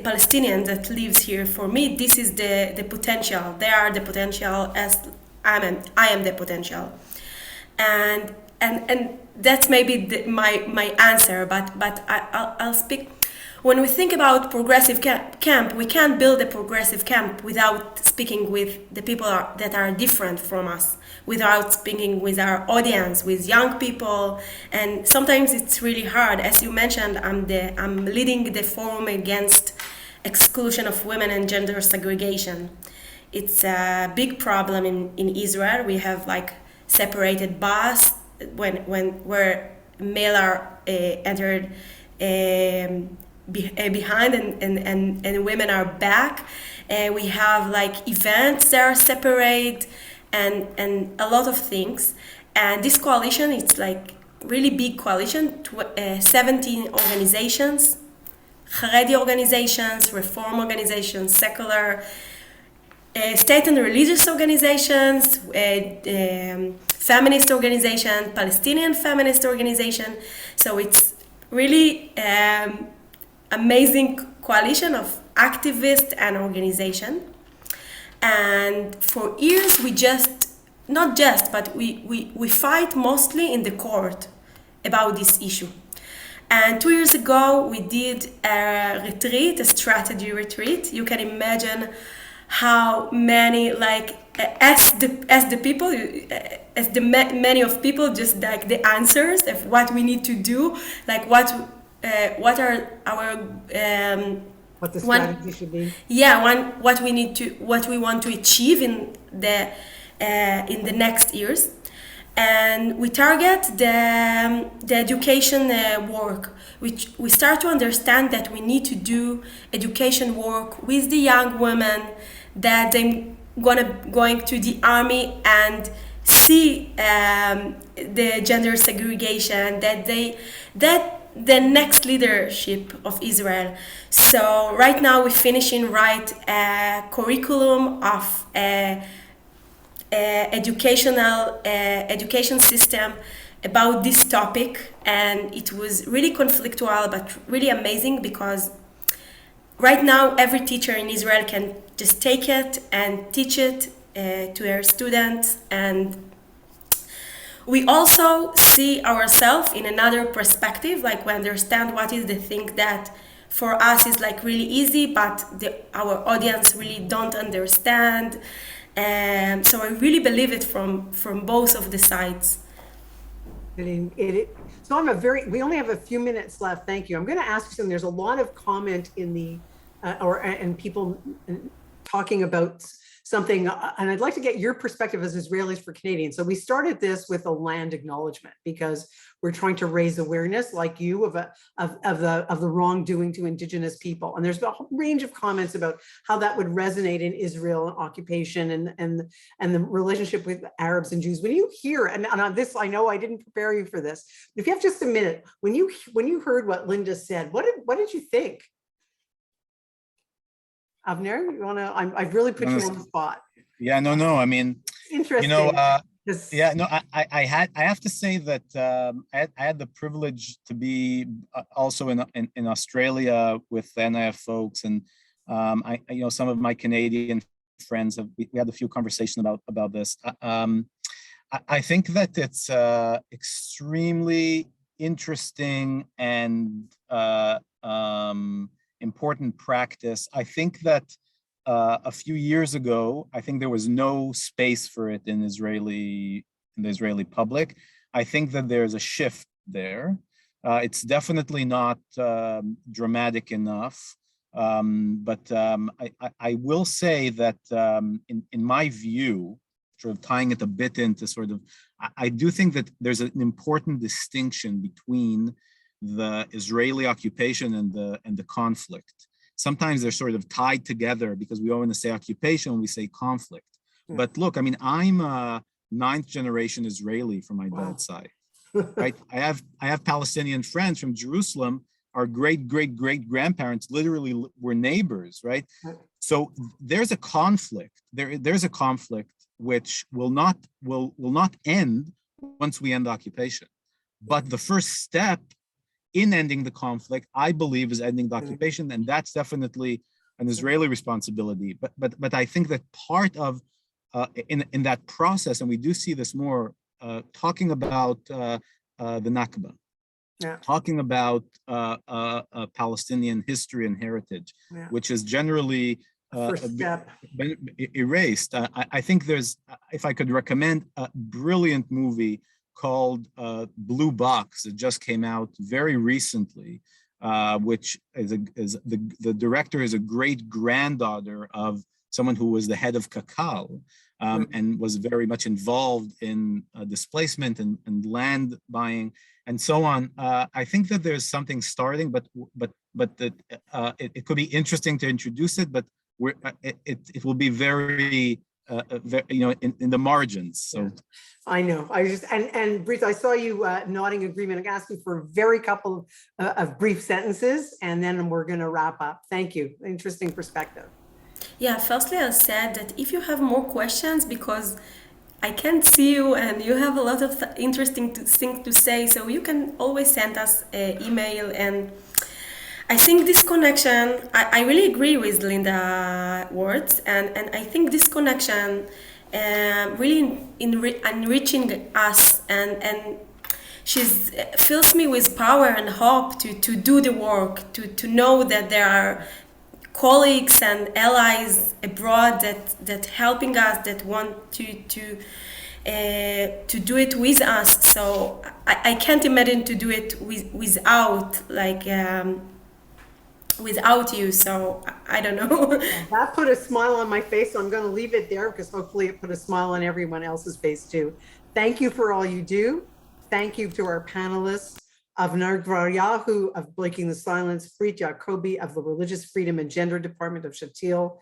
Palestinian that lives here. For me, this is the potential. They are the potential as I am the potential. And that's maybe my answer, but I'll speak. When we think about progressive camp, we can't build a progressive camp without speaking with the people that are different from us, without speaking with our audience, with young people, and sometimes it's really hard. As you mentioned, I'm leading the forum against exclusion of women and gender segregation. It's a big problem in Israel. We have like separated bus where male are entered behind and women are back. We have like events that are separate and a lot of things. And this coalition, it's like really big coalition, 17 organizations, Haredi organizations, reform organizations, secular, state and religious organizations, feminist organization, Palestinian feminist organization. So it's really amazing coalition of activists and organization. And for years we fight mostly in the court about this issue. And 2 years ago we did a retreat, a strategy retreat. You can imagine how many many of people just like the answers of what we need to do, like what are our What the strategy should be? what we want to achieve in the next years. And we target the education work, which we start to understand that we need to do education work with the young women, that they're going to the army and see the gender segregation, that the next leadership of Israel. So right now we're finishing a curriculum of education system about this topic, and it was really conflictual but really amazing, because right now every teacher in Israel can just take it and teach it to their students. And we also see ourselves in another perspective, like we understand what is the thing that for us is like really easy, but our audience really don't understand. And so I really believe it from both of the sides. So we only have a few minutes left. Thank you. I'm going to ask you something. There's a lot of comment in the and people talking about something, and I'd like to get your perspective as Israelis for Canadians. So we started this with a land acknowledgement because we're trying to raise awareness, like you, of the wrongdoing to Indigenous people. And there's a whole range of comments about how that would resonate in Israel and occupation and the relationship with Arabs and Jews. When you hear, and on this, I know I didn't prepare you for this. If you have just a minute, when you heard what Linda said, what did you think? Avner, you want to? I've really put you on the spot. Yeah, no. I mean, interesting. I have to say that I had the privilege to be also in Australia with the NIF folks, and some of my Canadian friends we had a few conversations about this. I think that it's extremely interesting and important practice. I think that a few years ago, I think there was no space for it in Israeli the Israeli public. I think that there's a shift there. It's definitely not dramatic enough. I will say that in my view, sort of tying it a bit into sort of, I do think that there's an important distinction between the Israeli occupation and the conflict. Sometimes they're sort of tied together because we don't want to say occupation, we say conflict. But look, I mean, I'm a 9th generation Israeli from my dad's side, right? I have Palestinian friends from Jerusalem. Our great grandparents literally were neighbors, right? So there's a conflict. There's a conflict which will not end once we end occupation. But the first step in ending the conflict, I believe, is ending the occupation, and that's definitely an Israeli responsibility. But I think that part of in that process, and we do see this more, talking about the Nakba, talking about Palestinian history and heritage, which is generally been erased. I think there's, if I could recommend a brilliant movie called Blue Box. It just came out very recently, which is the director is a great granddaughter of someone who was the head of Kakal, and was very much involved in displacement and land buying and so on. I think that there's something starting, but that it could be interesting to introduce it, but it will be very in the margins. So. I know. I just and Brit, I saw you nodding agreement. I'm asking for a very couple of brief sentences, and then we're going to wrap up. Thank you. Interesting perspective. Yeah, firstly, I said that if you have more questions, because I can't see you and you have a lot of interesting things to say, so you can always send us an email. And I think this connection, I really agree with Linda's words, and I think this connection really enriching us, and she's fills me with power and hope to do the work, to know that there are colleagues and allies abroad that helping us, that want to do it with us. So I can't imagine to do it without you. So I don't know. That put a smile on my face, so I'm going to leave it there because hopefully it put a smile on everyone else's face too. Thank you for all you do. Thank you to our panelists, Avner Gvaryahu of Breaking the Silence, Brit Yakobi of the Religious Freedom and Gender Department of Shatil.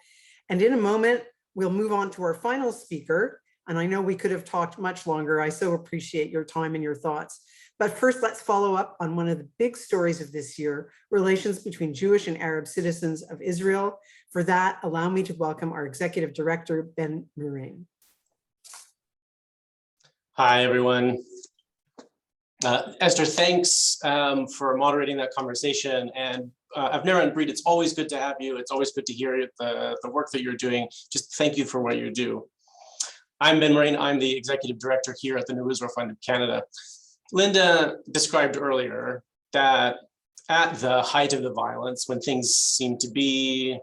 And in a moment, we'll move on to our final speaker. And I know we could have talked much longer. I so appreciate your time and your thoughts. But first, let's follow up on one of the big stories of this year, relations between Jewish and Arab citizens of Israel. For that, allow me to welcome our Executive Director, Ben Murain. Hi, everyone. Esther, thanks for moderating that conversation. And Avner and Brit, it's always good to have you. It's always good to hear the work that you're doing. Just thank you for what you do. I'm Ben Murain. I'm the Executive Director here at the New Israel Fund of Canada. Linda described earlier that at the height of the violence, when things seem to be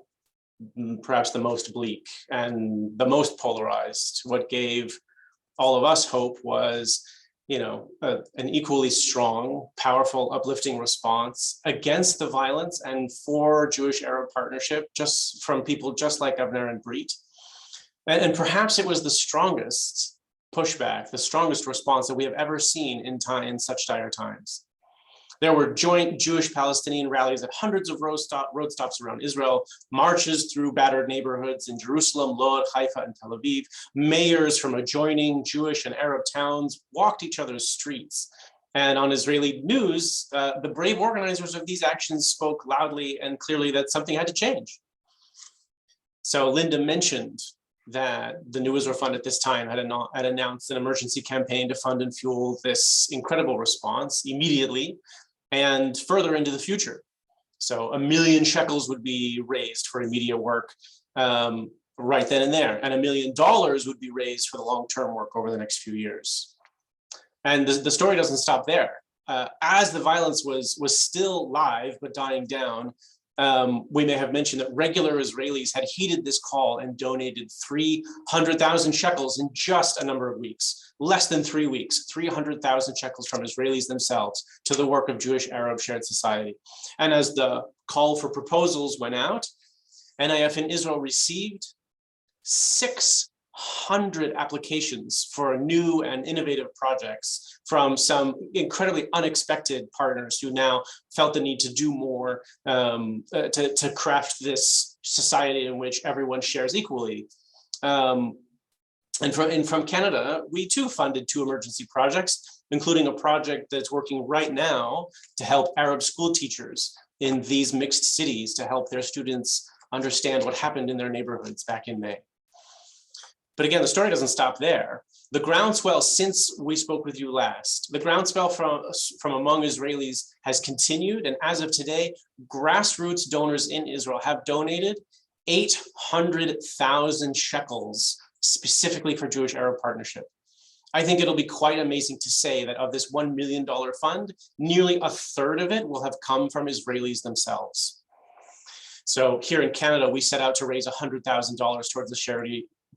perhaps the most bleak and the most polarized, what gave all of us hope was, an equally strong, powerful, uplifting response against the violence and for Jewish-Arab partnership, just from people just like Avner and Brit. And perhaps it was the strongest pushback, the strongest response that we have ever seen in such dire times. There were joint Jewish-Palestinian rallies at hundreds of road stops around Israel, marches through battered neighborhoods in Jerusalem, Lod, Haifa, and Tel Aviv. Mayors from adjoining Jewish and Arab towns walked each other's streets. And on Israeli news, the brave organizers of these actions spoke loudly and clearly that something had to change. So Linda mentioned that the New Israel Fund at this time had announced an emergency campaign to fund and fuel this incredible response immediately and further into the future. So 1 million shekels would be raised for immediate work right then and there, and $1 million would be raised for the long-term work over the next few years. And the story doesn't stop there. As the violence was still live but dying down, We may have mentioned that regular Israelis had heeded this call and donated 300,000 shekels in just a number of weeks, less than 3 weeks, 300,000 shekels from Israelis themselves to the work of Jewish-Arab Shared Society. And as the call for proposals went out, NIF in Israel received 600 applications for new and innovative projects from some incredibly unexpected partners who now felt the need to do more to craft this society in which everyone shares equally. And from Canada, we too funded 2 emergency projects, including a project that's working right now to help Arab school teachers in these mixed cities to help their students understand what happened in their neighborhoods back in May. But again, the story doesn't stop there. The groundswell since we spoke with you last, the groundswell from among Israelis has continued. And as of today, grassroots donors in Israel have donated 800,000 shekels specifically for Jewish-Arab Partnership. I think it'll be quite amazing to say that of this $1 million fund, nearly a third of it will have come from Israelis themselves. So here in Canada, we set out to raise $100,000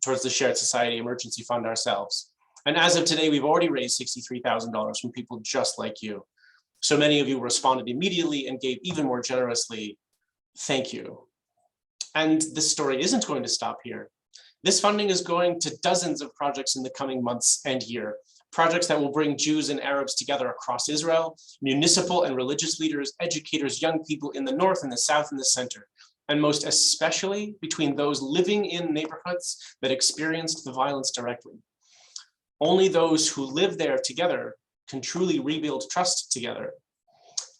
towards the Shared Society Emergency Fund ourselves. And as of today, we've already raised $63,000 from people just like you. So many of you responded immediately and gave even more generously. Thank you. And this story isn't going to stop here. This funding is going to dozens of projects in the coming months and year, projects that will bring Jews and Arabs together across Israel, municipal and religious leaders, educators, young people in the north and the south and the center, and most especially between those living in neighborhoods that experienced the violence directly. Only those who live there together can truly rebuild trust together.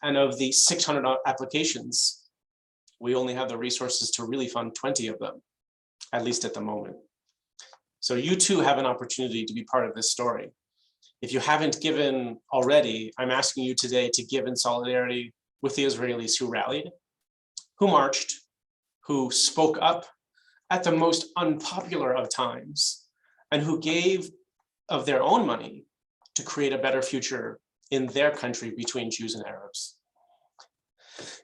And of the 600 applications, we only have the resources to really fund 20 of them, at least at the moment. So you too have an opportunity to be part of this story. If you haven't given already, I'm asking you today to give in solidarity with the Israelis who rallied, who marched, who spoke up at the most unpopular of times, and who gave of their own money to create a better future in their country between Jews and Arabs.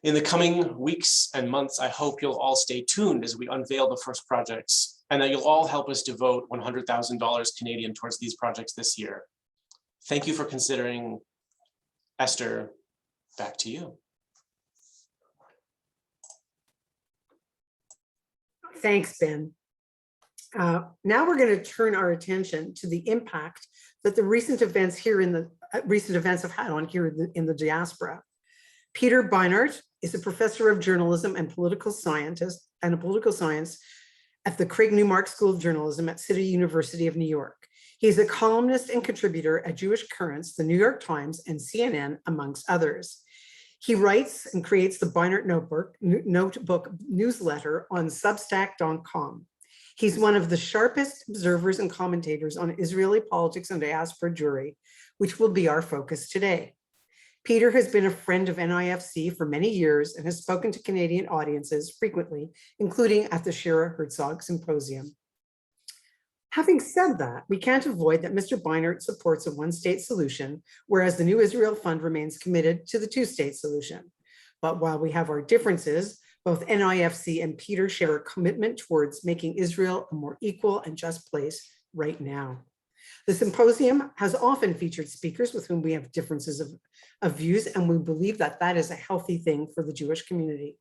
In the coming weeks and months, I hope you'll all stay tuned as we unveil the first projects, and that you'll all help us devote $100,000 Canadian towards these projects this year. Thank you for considering. Esther, back to you. Thanks, Ben. Now we're going to turn our attention to the impact that the recent events have had on here in the diaspora. Peter Beinart is a professor of journalism and political science at the Craig Newmark School of Journalism at City University of New York. He's a columnist and contributor at Jewish Currents, the New York Times, and CNN, amongst others. He writes and creates the Beinart Notebook newsletter on Substack.com. He's one of the sharpest observers and commentators on Israeli politics and diaspora Jewry, which will be our focus today. Peter has been a friend of NIFC for many years and has spoken to Canadian audiences frequently, including at the Shira Herzog Symposium. Having said that, we can't avoid that Mr. Beinart supports a one-state solution, whereas the New Israel Fund remains committed to the two-state solution. But while we have our differences, both NIFC and Peter share a commitment towards making Israel a more equal and just place right now. The symposium has often featured speakers with whom we have differences of views, and we believe that that is a healthy thing for the Jewish community.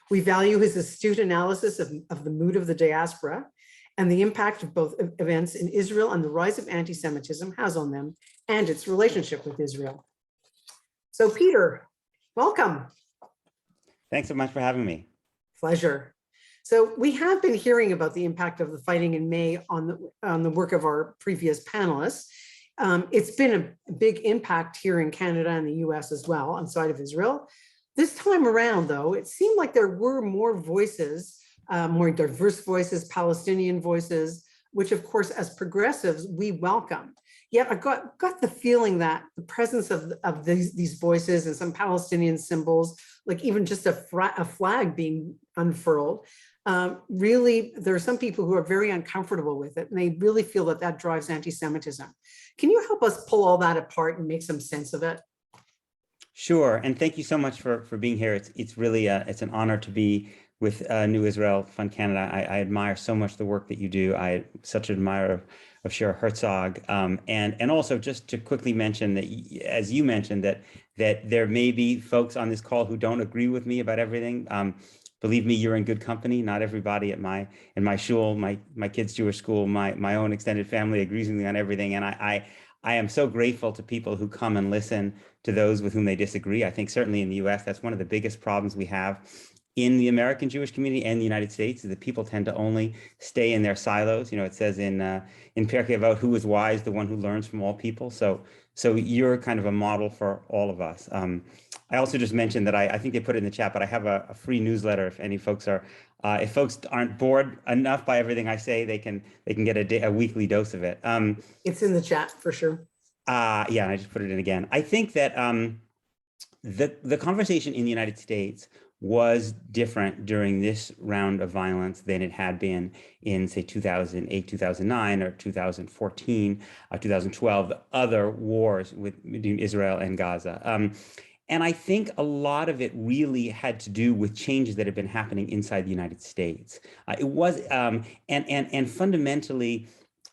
We value his astute analysis of the mood of the diaspora and the impact of both events in Israel and the rise of anti-Semitism has on them and its relationship with Israel. So Peter, welcome. Thanks so much for having me. Pleasure. So we have been hearing about the impact of the fighting in May on the work of our previous panelists. It's been a big impact here in Canada and the US as well, outside of Israel. This time around, though, it seemed like there were more voices, more diverse voices, Palestinian voices, which of course, as progressives, we welcome. Yet I got the feeling that the presence of these voices and some Palestinian symbols, like even just a flag being unfurled, really, there are some people who are very uncomfortable with it, and they really feel that that drives anti-Semitism. Can you help us pull all that apart and make some sense of it? Sure, and thank you so much for being here. It's really it's an honor to be with New Israel Fund Canada. I admire so much the work that you do. I'm such an admirer of Shira Herzog, and also just to quickly mention that, as you mentioned, that there may be folks on this call who don't agree with me about everything. Believe me, you're in good company. Not everybody in my shul, my kids' Jewish school, my own extended family agrees with me on everything, and I am so grateful to people who come and listen to those with whom they disagree. I think certainly in the US, that's one of the biggest problems we have in the American Jewish community and the United States, is that people tend to only stay in their silos. You know, it says in Pirkei Avot, who is wise, the one who learns from all people. So you're kind of a model for all of us. I also just mentioned that I think they put it in the chat, but I have a free newsletter if any folks are, if folks aren't bored enough by everything I say, they can get a weekly dose of it. It's in the chat for sure. Yeah, and I just put it in again. I think that the conversation in the United States was different during this round of violence than it had been in, say, 2008, 2009, or 2014, 2012, other wars between Israel and Gaza. And I think a lot of it really had to do with changes that had been happening inside the United States. It was, and fundamentally,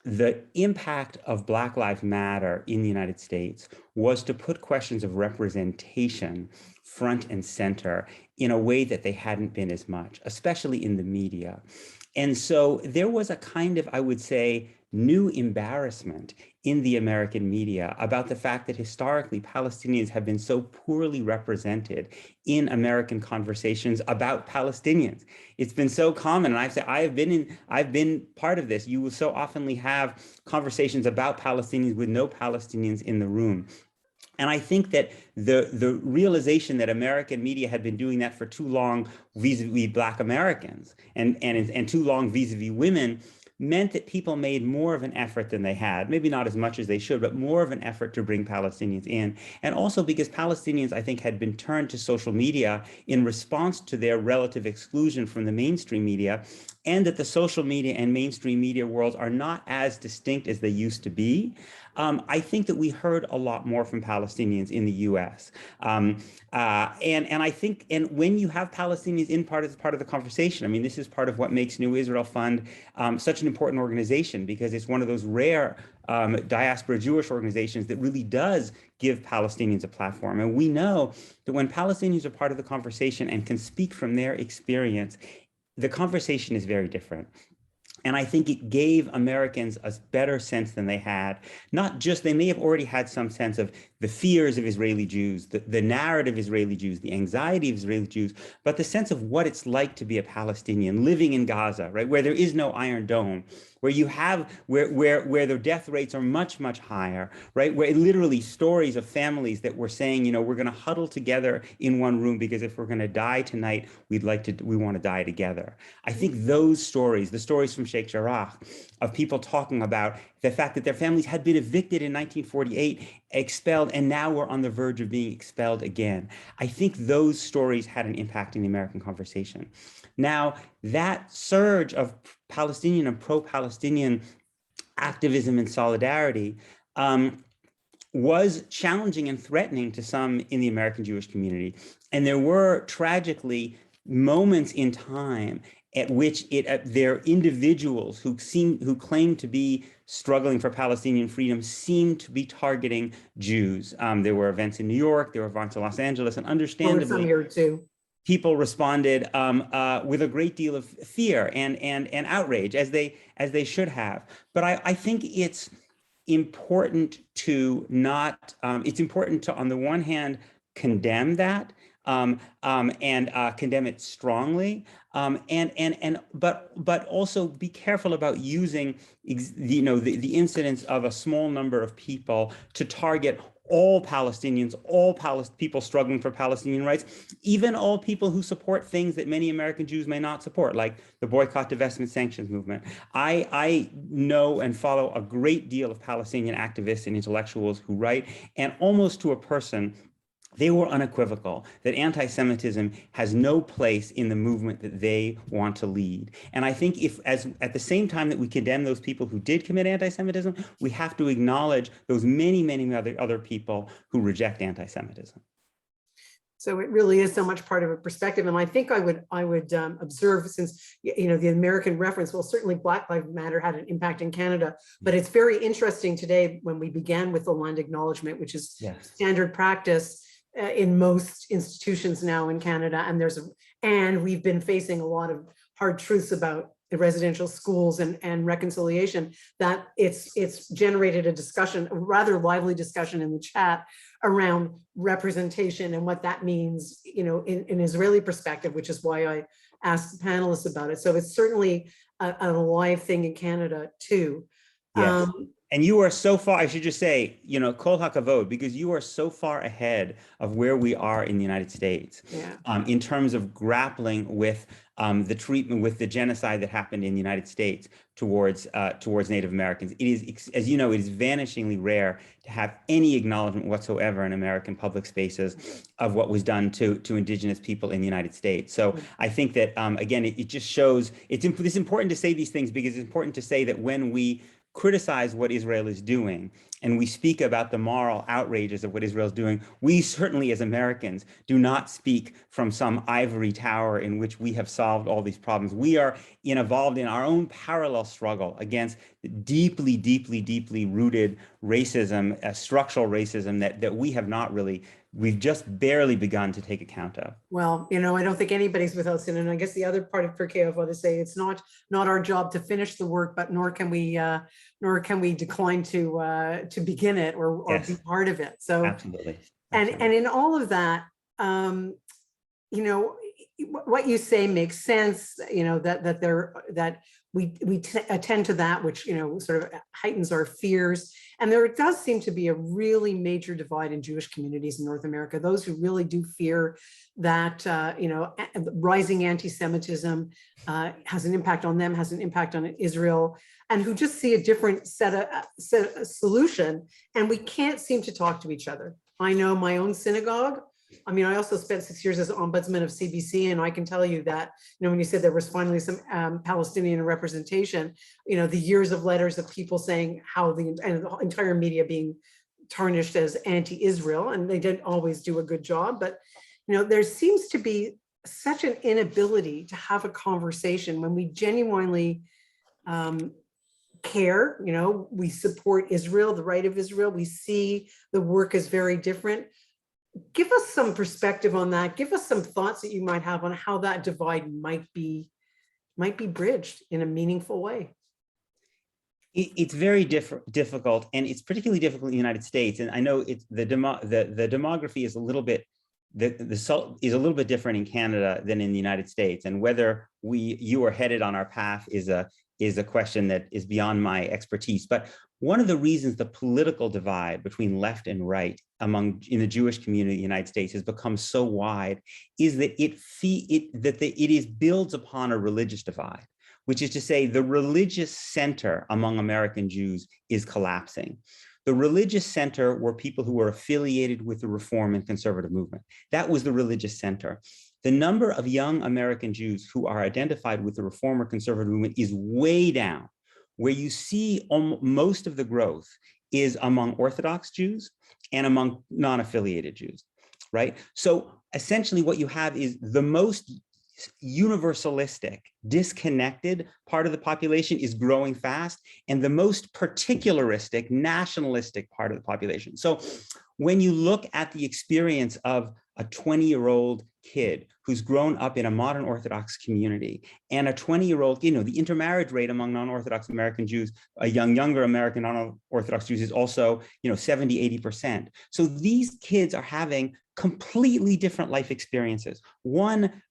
the impact of Black Lives Matter in the United States was to put questions of representation front and center in a way that they hadn't been as much, especially in the media. And so there was a kind of, I would say, new embarrassment in the American media about the fact that historically Palestinians have been so poorly represented in American conversations about Palestinians. It's been so common, and I've been part of this. You will so oftenly have conversations about Palestinians with no Palestinians in the room. And I think that the realization that American media had been doing that for too long vis-a-vis Black Americans and too long vis-a-vis women meant that people made more of an effort than they had, maybe not as much as they should, but more of an effort to bring Palestinians in. And also because Palestinians, I think, had been turned to social media in response to their relative exclusion from the mainstream media, and that the social media and mainstream media worlds are not as distinct as they used to be. I think that we heard a lot more from Palestinians in the U.S. And I think, and when you have Palestinians in part of the conversation, I mean, this is part of what makes New Israel Fund such an important organization, because it's one of those rare diaspora Jewish organizations that really does give Palestinians a platform. And we know that when Palestinians are part of the conversation and can speak from their experience, the conversation is very different. And I think it gave Americans a better sense than they had. Not just, they may have already had some sense of the fears of Israeli Jews, the narrative of Israeli Jews, the anxiety of Israeli Jews, but the sense of what it's like to be a Palestinian living in Gaza, right, where there is no Iron Dome, where you have, where the death rates are much, much higher, right, where literally stories of families that were saying, you know, we're going to huddle together in one room because if we're going to die tonight, we want to die together. I think those stories, the stories from Sheikh Jarrah, of people talking about the fact that their families had been evicted in 1948, expelled, and now we're on the verge of being expelled again. I think those stories had an impact in the American conversation. Now, that surge of Palestinian and pro-Palestinian activism and solidarity was challenging and threatening to some in the American Jewish community. And there were tragically moments in time at which there are individuals who claim to be struggling for Palestinian freedom seemed to be targeting Jews. There were events in New York, there were events in Los Angeles, and understandably, some here too. People responded with a great deal of fear and outrage, as they should have. But I think it's important to not. It's important to, on the one hand, condemn that. And condemn it strongly, but also be careful about using the incidents of a small number of people to target all Palestinians, people struggling for Palestinian rights, even all people who support things that many American Jews may not support, like the boycott, divestment, sanctions movement. I know and follow a great deal of Palestinian activists and intellectuals who write, and almost to a person, they were unequivocal that anti-Semitism has no place in the movement that they want to lead. And I think at the same time that we condemn those people who did commit anti-Semitism, we have to acknowledge those many, many other people who reject anti-Semitism. So it really is so much part of a perspective. And I think I would observe, since, you know, the American reference, well, certainly Black Lives Matter had an impact in Canada, but it's very interesting today when we began with the land acknowledgement, which is standard practice in most institutions now in Canada. And we've been facing a lot of hard truths about the residential schools and reconciliation, that it's generated a discussion, a rather lively discussion in the chat around representation and what that means, you know, in Israeli perspective, which is why I asked the panelists about it. So it's certainly a live thing in Canada too. Yes. And you are so far, I should just say, you know, kol hakavod, because you are so far ahead of where we are in the United States in terms of grappling with the treatment, with the genocide that happened in the United States towards Native Americans. It is, as you know, it is vanishingly rare to have any acknowledgement whatsoever in American public spaces of what was done to Indigenous people in the United States. So I think that, again, it just shows, it's important to say these things, because it's important to say that when we criticize what Israel is doing and we speak about the moral outrages of what Israel is doing, we certainly as Americans do not speak from some ivory tower in which we have solved all these problems. We are involved in our own parallel struggle against deeply, deeply, deeply rooted racism, structural racism that we have not really, we've just barely begun to take account of. Well, you know, I don't think anybody's without sin. And I guess the other part of Perkei to say, it's not our job to finish the work, but nor can we decline to begin it or be part of it. So absolutely. And in all of that, you know, what you say makes sense, you know, that we attend to that which, you know, sort of heightens our fears. And there does seem to be a really major divide in Jewish communities in North America, those who really do fear that, you know, rising anti-Semitism has an impact on them, has an impact on Israel, and who just see a different set of solution. And we can't seem to talk to each other. I know my own synagogue. I mean, I also spent 6 years as ombudsman of CBC, and I can tell you that, you know, when you said there was finally some Palestinian representation, you know, the years of letters of people saying how the entire media being tarnished as anti-Israel, and they didn't always do a good job, but, you know, there seems to be such an inability to have a conversation when we genuinely care. You know, we support Israel, the right of Israel. We see the work is very different. Give us some perspective on that. Give us some thoughts that you might have on how that divide might be bridged in a meaningful way. It's very difficult, and it's particularly difficult in the United States. And I know it's the demography is a little bit is a little bit different in Canada than in the United States. And whether you are headed on our path is a question that is beyond my expertise. But one of the reasons the political divide between left and right in the Jewish community in the United States has become so wide is that it builds upon a religious divide, which is to say the religious center among American Jews is collapsing. The religious center were people who were affiliated with the Reform and Conservative movement. That was the religious center. The number of young American Jews who are identified with the Reform or Conservative movement is way down. Where you see most of the growth is among Orthodox Jews and among non-affiliated Jews, right? So essentially what you have is the most universalistic, disconnected part of the population is growing fast, and the most particularistic, nationalistic part of the population. So when you look at the experience of a 20-year-old kid who's grown up in a modern Orthodox community and a 20-year-old, you know, the intermarriage rate among non-Orthodox American Jews, younger American non-Orthodox Jews is also, you know, 70–80%. So these kids are having completely different life experiences. One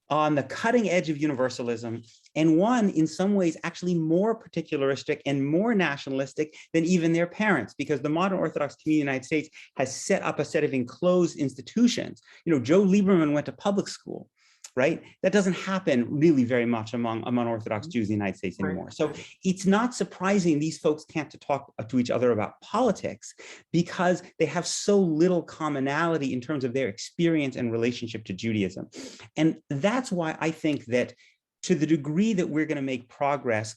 on the cutting edge of universalism, and one in some ways actually more particularistic and more nationalistic than even their parents, because the modern Orthodox community in the United States has set up a set of enclosed institutions. You know, Joe Lieberman went to public school, right? That doesn't happen really very much among Orthodox Jews in the United States anymore. So it's not surprising these folks can't talk to each other about politics because they have so little commonality in terms of their experience and relationship to Judaism. And that's why I think that to the degree that we're going to make progress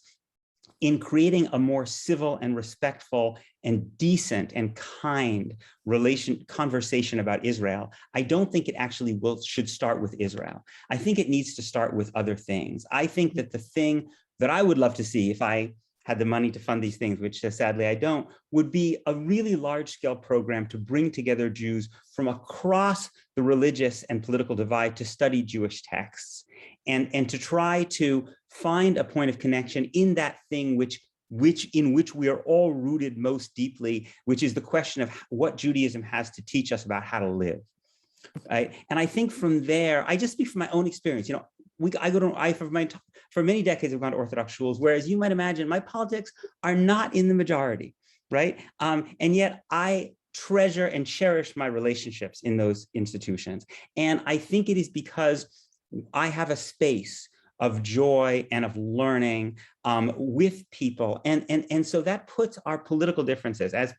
in creating a more civil and respectful and decent and kind conversation about Israel, I don't think it actually should start with Israel. I think it needs to start with other things. I think that the thing that I would love to see if I had the money to fund these things, which sadly I don't, would be a really large-scale program to bring together Jews from across the religious and political divide to study Jewish texts and to try to find a point of connection in that thing in which we are all rooted most deeply, which is the question of what Judaism has to teach us about how to live. Right? And I think from there, I just speak from my own experience. You know, for many decades I've gone to Orthodox schools, whereas you might imagine my politics are not in the majority, right? And yet I treasure and cherish my relationships in those institutions. And I think it is because I have a space of joy and of learning with people. And so that puts our political differences, as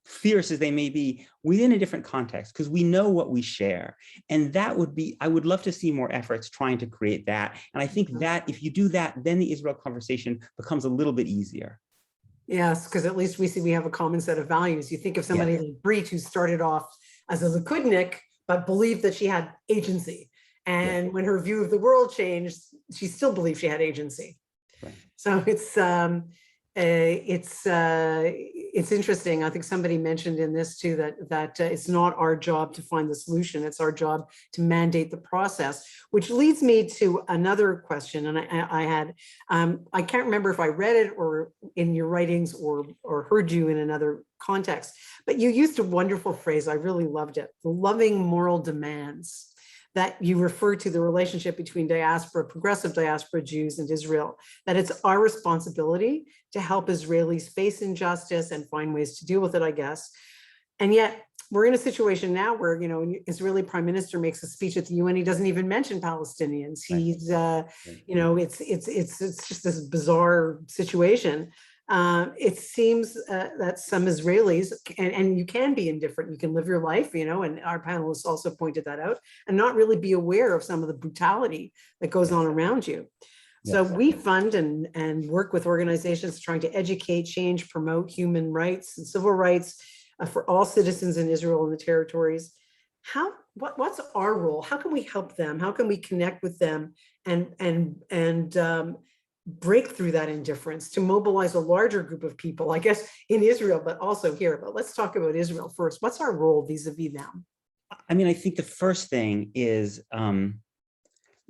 fierce as they may be, within a different context, because we know what we share. And that would be, I would love to see more efforts trying to create that. And I think that if you do that, then the Israel conversation becomes a little bit easier. Yes, because at least we have a common set of values. You think of somebody like Brit, who started off as a Likudnik, but believed that she had agency. And when her view of the world changed, she still believed she had agency. Right. So it's interesting. I think somebody mentioned in this too that it's not our job to find the solution. It's our job to mandate the process, which leads me to another question. And I can't remember if I read it or in your writings or heard you in another context, but you used a wonderful phrase. I really loved it. The loving moral demands. That you refer to the relationship between diaspora, progressive diaspora Jews and Israel, that it's our responsibility to help Israelis face injustice and find ways to deal with it, I guess. And yet we're in a situation now where, you know, an Israeli prime minister makes a speech at the UN, he doesn't even mention Palestinians. He's, you know, it's just this bizarre situation. It seems that some Israelis, and you can be indifferent, you can live your life, you know, and our panelists also pointed that out, and not really be aware of some of the brutality that goes on around you. So we fund and work with organizations trying to educate, change, promote human rights and civil rights for all citizens in Israel and the territories. What's our role? How can we help them? How can we connect with them and break through that indifference to mobilize a larger group of people, I guess, in Israel, but also here. But let's talk about Israel first. What's our role vis-a-vis them? I mean, I think the first thing is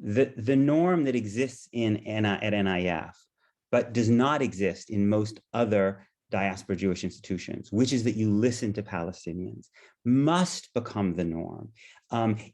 the norm that exists at NIF, but does not exist in most other diaspora Jewish institutions, which is that you listen to Palestinians, must become the norm.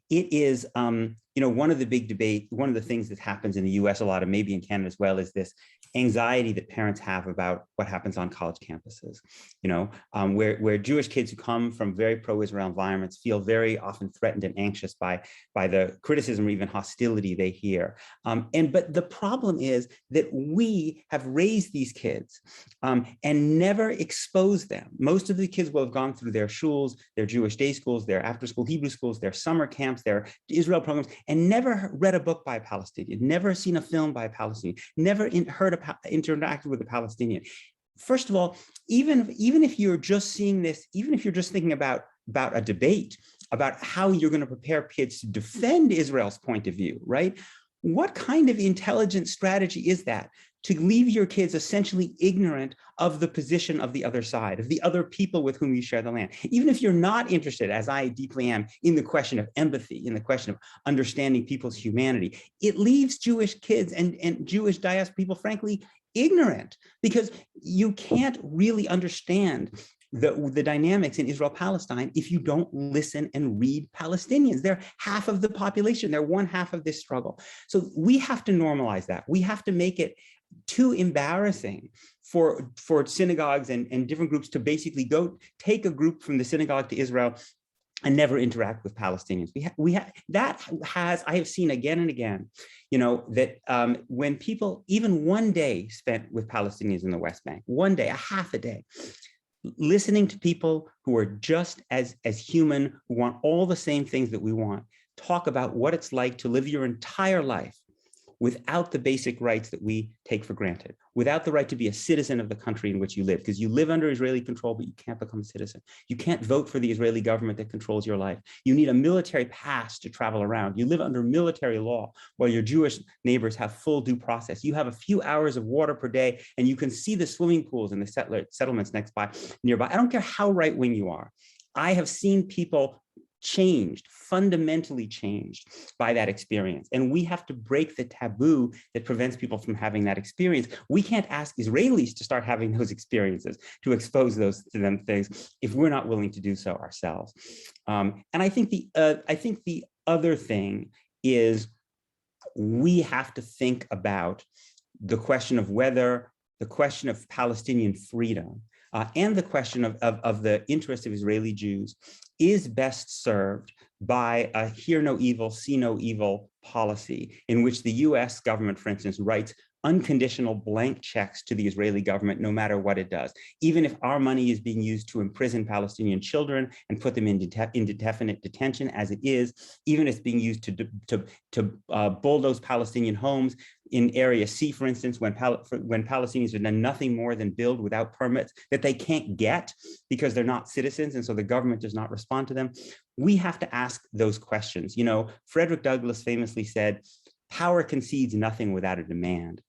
It is, you know, one of the things that happens in the US a lot, and maybe in Canada as well, is this anxiety that parents have about what happens on college campuses, you know, where Jewish kids who come from very pro-Israel environments feel very often threatened and anxious by the criticism or even hostility they hear. But the problem is that we have raised these kids and never exposed them. Most of the kids will have gone through their shuls, their Jewish day schools, their after-school Hebrew schools, their summer camps, their Israel programs, and never read a book by a Palestinian, never seen a film by a Palestinian, never interacted with a Palestinian. First of all, even if you're just seeing this, even if you're just thinking about a debate about how you're going to prepare kids to defend Israel's point of view, right? What kind of intelligent strategy is that? To leave your kids essentially ignorant of the position of the other side, of the other people with whom you share the land. Even if you're not interested, as I deeply am, in the question of empathy, in the question of understanding people's humanity, it leaves Jewish kids and Jewish diaspora people, frankly, ignorant, because you can't really understand the dynamics in Israel-Palestine if you don't listen and read Palestinians. They're half of the population. They're one half of this struggle. So we have to normalize that. We have to make it too embarrassing for synagogues and different groups to basically go take a group from the synagogue to Israel and never interact with Palestinians. I have seen again and again, you know, that when people, even one day spent with Palestinians in the West Bank, one day, a half a day, listening to people who are just as human, who want all the same things that we want, talk about what it's like to live your entire life without the basic rights that we take for granted, without the right to be a citizen of the country in which you live, because you live under Israeli control, but you can't become a citizen. You can't vote for the Israeli government that controls your life. You need a military pass to travel around. You live under military law while your Jewish neighbors have full due process. You have a few hours of water per day, and you can see the swimming pools in the settlements nearby. I don't care how right-wing you are. I have seen people changed, fundamentally changed by that experience. And we have to break the taboo that prevents people from having that experience. We can't ask Israelis to start having those experiences, to expose those to them things, if we're not willing to do so ourselves. And I think the other thing is we have to think about the question of whether the question of Palestinian freedom and the question of the interest of Israeli Jews is best served by a hear no evil, see no evil policy in which the US government, for instance, writes unconditional blank checks to the Israeli government, no matter what it does. Even if our money is being used to imprison Palestinian children and put them in indefinite detention as it is, even if it's being used to bulldoze Palestinian homes in Area C, for instance, when Palestinians have done nothing more than build without permits that they can't get because they're not citizens, and so the government does not respond to them. We have to ask those questions. You know, Frederick Douglass famously said, "Power concedes nothing without a demand."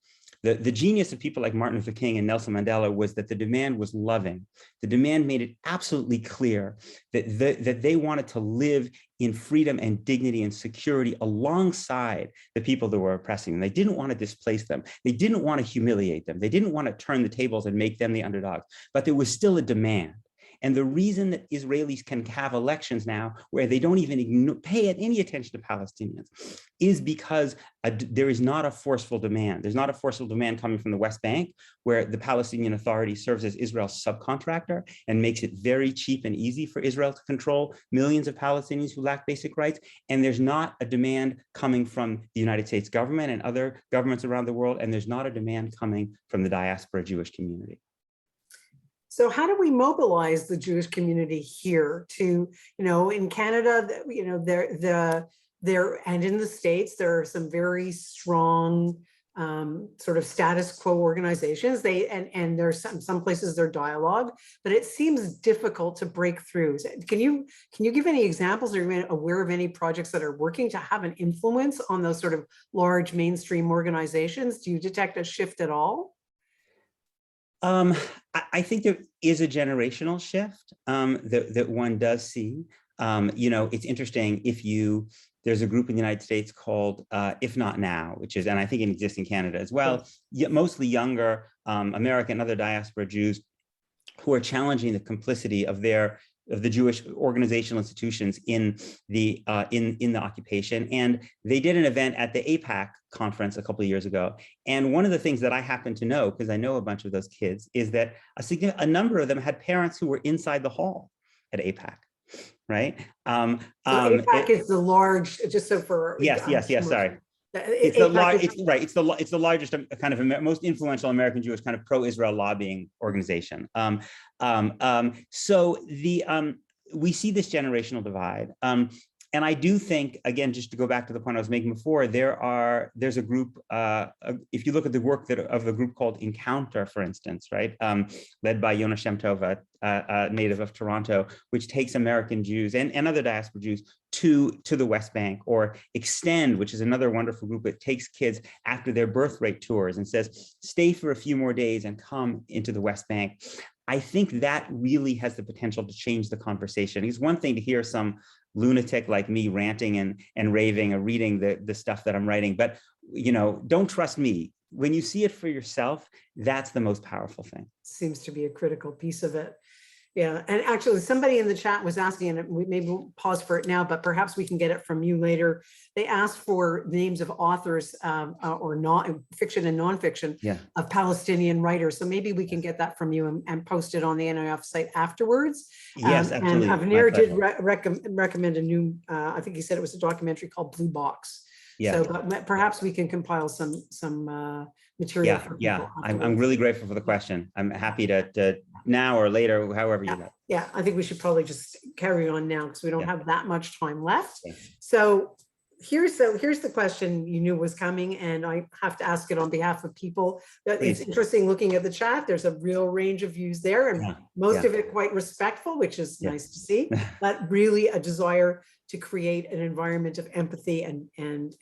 The genius of people like Martin Luther King and Nelson Mandela was that the demand was loving. The demand made it absolutely clear that they wanted to live in freedom and dignity and security alongside the people that were oppressing them. They didn't want to displace them. They didn't want to humiliate them. They didn't want to turn the tables and make them the underdogs, but there was still a demand. And the reason that Israelis can have elections now where they don't even pay any attention to Palestinians is because there is not a forceful demand. There's not a forceful demand coming from the West Bank, where the Palestinian Authority serves as Israel's subcontractor and makes it very cheap and easy for Israel to control millions of Palestinians who lack basic rights. And there's not a demand coming from the United States government and other governments around the world. And there's not a demand coming from the diaspora Jewish community. So how do we mobilize the Jewish community here to, in Canada, there and in the States, there are some very strong sort of status quo organizations. And there's some places they're dialogue, but it seems difficult to break through. Can you give any examples, or are you aware of any projects that are working to have an influence on those sort of large mainstream organizations? Do you detect a shift at all? I think there is a generational shift that one does see. It's interesting there's a group in the United States called If Not Now, which is, and I think it exists in Canada as well, mostly younger American and other diaspora Jews who are challenging the complicity of the Jewish organizational institutions in the occupation. And they did an event at the AIPAC conference a couple of years ago. And one of the things that I happen to know, because I know a bunch of those kids, is that a number of them had parents who were inside the hall at AIPAC, right? So AIPAC is the large, just so for yes, sorry. It's the largest kind of most influential American Jewish kind of pro-Israel lobbying organization. So we see this generational divide. And I do think, again, just to go back to the point I was making before, there's a group, if you look at the work of the group called Encounter, for instance, right, led by Yona Shem Tova, a native of Toronto, which takes American Jews and other diaspora Jews to the West Bank, or Extend, which is another wonderful group that takes kids after their birth rate tours and says, stay for a few more days and come into the West Bank. I think that really has the potential to change the conversation. It's one thing to hear some lunatic like me ranting and raving or reading the stuff that I'm writing, but don't trust me. When you see it for yourself, that's the most powerful thing. Seems to be a critical piece of it. Yeah, and actually somebody in the chat was asking, and we maybe we'll pause for it now, but perhaps we can get it from you later. They asked for names of authors or not fiction and nonfiction of Palestinian writers. So maybe we can get that from you and post it on the NIF site afterwards. Yes, absolutely. And Avner did recommend a new, I think he said it was a documentary called Blue Box. Yeah. So but perhaps we can compile some material. I'm really grateful for the question. I'm happy to now or later, however you know. Yeah, I think we should probably just carry on now because we don't have that much time left. Yeah. So here's the question you knew was coming, and I have to ask it on behalf of people. That it's Please. interesting looking at the chat. There's a real range of views there, and Yeah, most yeah. of it quite respectful, which is Yeah. nice to see, but really a desire to create an environment of empathy and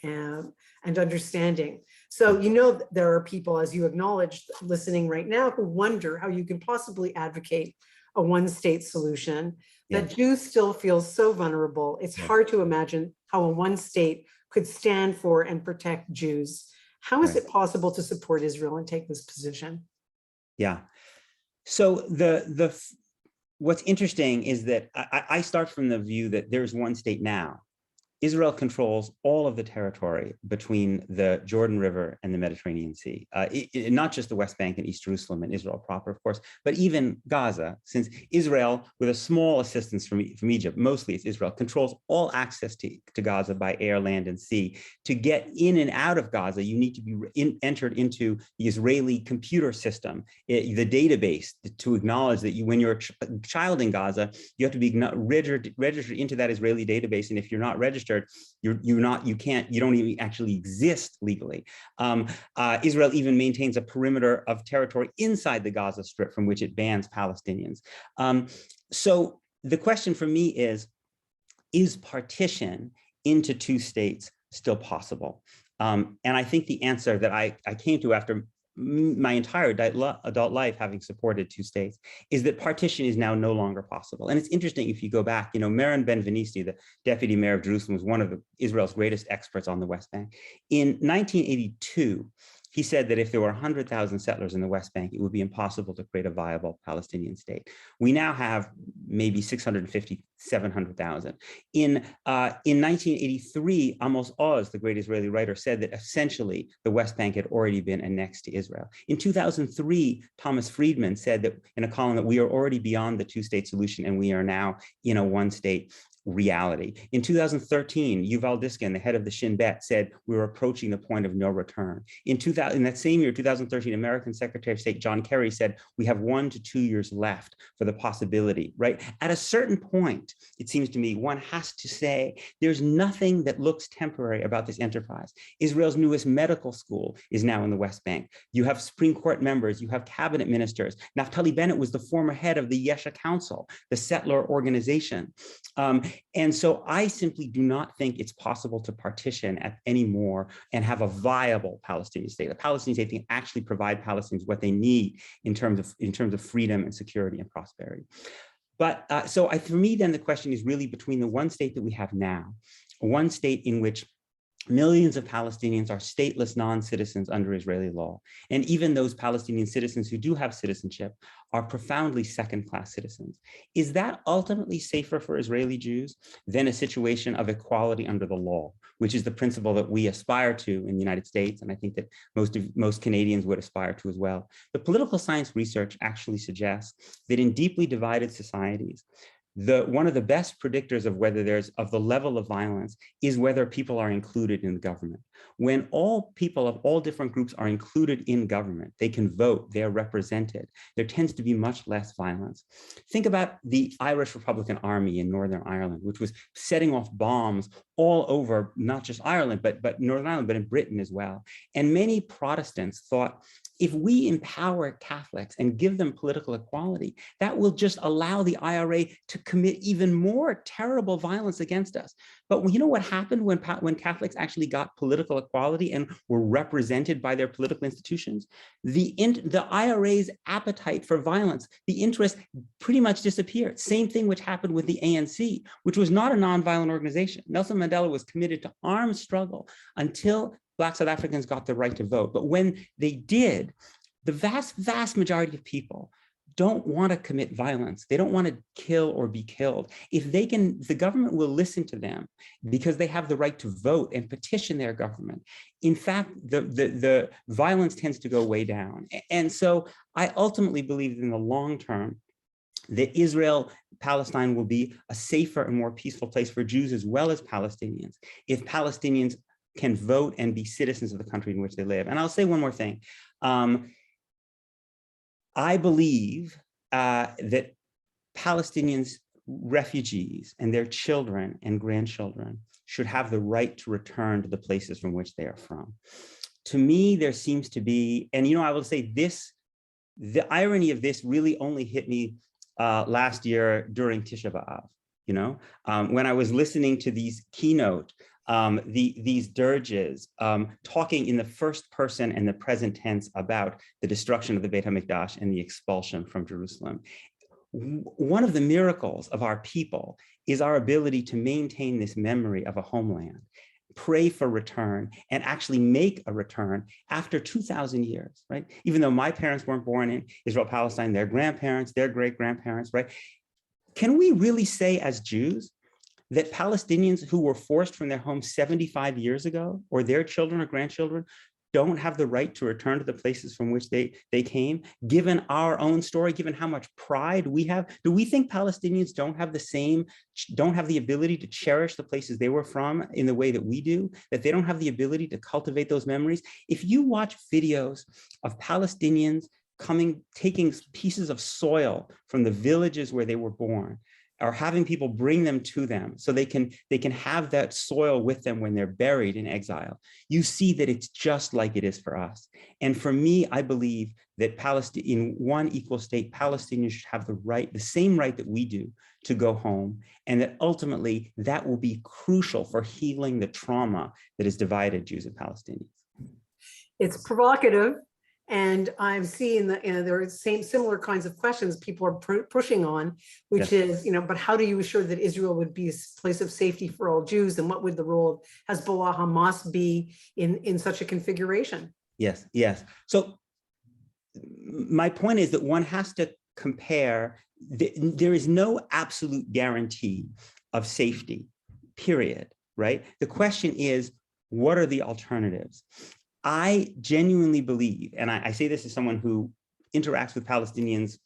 understanding. So, you know, there are people, as you acknowledged, listening right now who wonder how you can possibly advocate a one-state solution. That Jews still feel so vulnerable. It's hard to imagine how a one state could stand for and protect Jews. How is it possible to support Israel and take this position? Yeah. So what's interesting is that I start from the view that there's one state now. Israel controls all of the territory between the Jordan River and the Mediterranean Sea, not just the West Bank and East Jerusalem and Israel proper, of course, but even Gaza, since Israel, with a small assistance from Egypt, mostly it's Israel, controls all access to Gaza by air, land, and sea. To get in and out of Gaza, you need to be entered into the Israeli computer system, the database, to acknowledge that when you're a child in Gaza, you have to be registered into that Israeli database, and if you're not registered, you don't even actually exist legally. Israel even maintains a perimeter of territory inside the Gaza Strip from which it bans Palestinians. So the question for me is partition into two states still possible? And I think the answer that I came to after my entire adult life having supported two states is that partition is now no longer possible. And it's interesting, if you go back, you know, Meron Ben-Venisti, the deputy mayor of Jerusalem, was one of Israel's greatest experts on the West Bank. In 1982, he said that if there were 100,000 settlers in the West Bank, it would be impossible to create a viable Palestinian state. We now have maybe 650, 700,000. In 1983, Amos Oz, the great Israeli writer, said that essentially the West Bank had already been annexed to Israel. In 2003, Thomas Friedman said that in a column that we are already beyond the two-state solution and we are now in a one-state reality. In 2013, Yuval Diskin, the head of the Shin Bet, said we were approaching the point of no return. In that same year, 2013, American Secretary of State John Kerry said we have 1 to 2 years left for the possibility, right? At a certain point, it seems to me, one has to say there's nothing that looks temporary about this enterprise. Israel's newest medical school is now in the West Bank. You have Supreme Court members, you have cabinet ministers. Naftali Bennett was the former head of the Yesha Council, the settler organization. And so I simply do not think it's possible to partition anymore and have a viable Palestinian state. A Palestinian state can actually provide Palestinians what they need in terms of freedom and security and prosperity. But for me, then the question is really between the one state that we have now, one state in which millions of Palestinians are stateless non-citizens under Israeli law. And even those Palestinian citizens who do have citizenship are profoundly second-class citizens. Is that ultimately safer for Israeli Jews than a situation of equality under the law, which is the principle that we aspire to in the United States, and I think that most Canadians would aspire to as well? The political science research actually suggests that in deeply divided societies, one of the best predictors of the level of violence is whether people are included in the government. When all people of all different groups are included in government, they can vote, they are represented, there tends to be much less violence. Think about the Irish Republican Army in Northern Ireland, which was setting off bombs all over, not just Ireland, but Northern Ireland, but in Britain as well. And many Protestants thought, if we empower Catholics and give them political equality, that will just allow the IRA to commit even more terrible violence against us. But you know what happened when Catholics actually got political equality and were represented by their political institutions? The IRA's appetite for violence, the interest pretty much disappeared. Same thing which happened with the ANC, which was not a nonviolent organization. Nelson Mandela was committed to armed struggle until Black South Africans got the right to vote. But when they did, the vast, vast majority of people don't want to commit violence. They don't want to kill or be killed. If they can, the government will listen to them because they have the right to vote and petition their government. In fact, the violence tends to go way down. And so I ultimately believe that in the long term, that Palestine will be a safer and more peaceful place for Jews as well as Palestinians if Palestinians can vote and be citizens of the country in which they live. And I'll say one more thing. I believe that Palestinians refugees and their children and grandchildren should have the right to return to the places from which they are from. To me, there seems to be, and I will say this, the irony of this really only hit me last year during Tisha B'Av, when I was listening to these keynote, these dirges talking in the first person and the present tense about the destruction of the Beit HaMikdash and the expulsion from Jerusalem. One of the miracles of our people is our ability to maintain this memory of a homeland, pray for return, and actually make a return after 2,000 years, right? Even though my parents weren't born in Israel, Palestine, their grandparents, their great-grandparents, right? Can we really say as Jews that Palestinians who were forced from their homes 75 years ago, or their children or grandchildren, don't have the right to return to the places from which they came, given our own story, given how much pride we have? Do we think Palestinians don't have the ability to cherish the places they were from in the way that we do, that they don't have the ability to cultivate those memories? If you watch videos of Palestinians taking pieces of soil from the villages where they were born, or having people bring them to them so they can have that soil with them when they're buried in exile, you see that it's just like it is for us. And for me, I believe that in one equal state, Palestinians should have the same right that we do to go home, and that ultimately that will be crucial for healing the trauma that has divided Jews and Palestinians. It's provocative. And I'm seeing that there are similar kinds of questions people are pushing on, which is, but how do you assure that Israel would be a place of safety for all Jews? And what would the role of Hezbollah, Hamas be in such a configuration? Yes. So my point is that one has to compare. There is no absolute guarantee of safety, period, right? The question is, what are the alternatives? I genuinely believe, and I say this as someone who interacts with Palestinians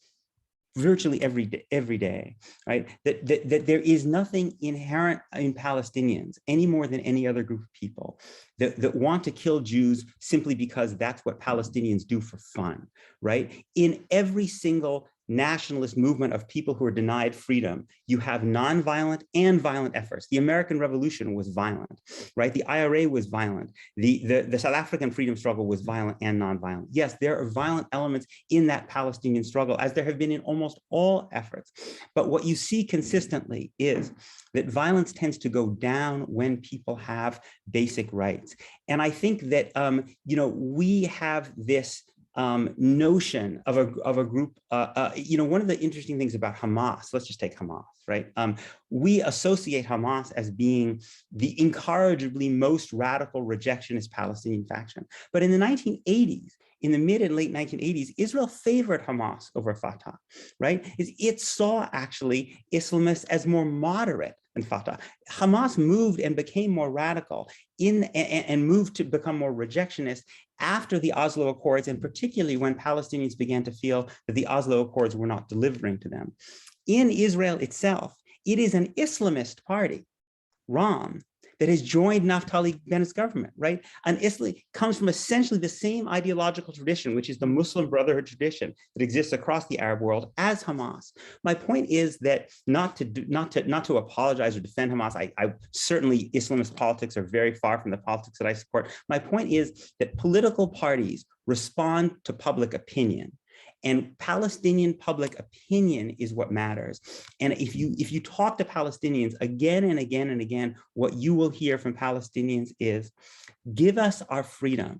virtually every day, right? That there is nothing inherent in Palestinians any more than any other group of people that want to kill Jews simply because that's what Palestinians do for fun, right? In every single nationalist movement of people who are denied freedom, you have nonviolent and violent efforts. The American Revolution was violent, right? The IRA was violent. The South African freedom struggle was violent and nonviolent. Yes, there are violent elements in that Palestinian struggle, as there have been in almost all efforts. But what you see consistently is that violence tends to go down when people have basic rights. And I think that, we have this notion of a group, one of the interesting things about Hamas, let's just take Hamas, right? We associate Hamas as being the incorrigibly most radical rejectionist Palestinian faction. But in the 1980s, in the mid and late 1980s, Israel favored Hamas over Fatah, right? It saw actually Islamists as more moderate than Fatah. Hamas moved and became more radical and moved to become more rejectionist after the Oslo Accords, and particularly when Palestinians began to feel that the Oslo Accords were not delivering to them. In Israel itself, it is an Islamist party, Ram, that has joined Naftali Bennett's government, right? And Islam comes from essentially the same ideological tradition, which is the Muslim Brotherhood tradition that exists across the Arab world as Hamas. My point is that not to apologize or defend Hamas. I certainly, Islamist politics are very far from the politics that I support. My point is that political parties respond to public opinion. And Palestinian public opinion is what matters. And if you talk to Palestinians again and again and again, what you will hear from Palestinians is, give us our freedom,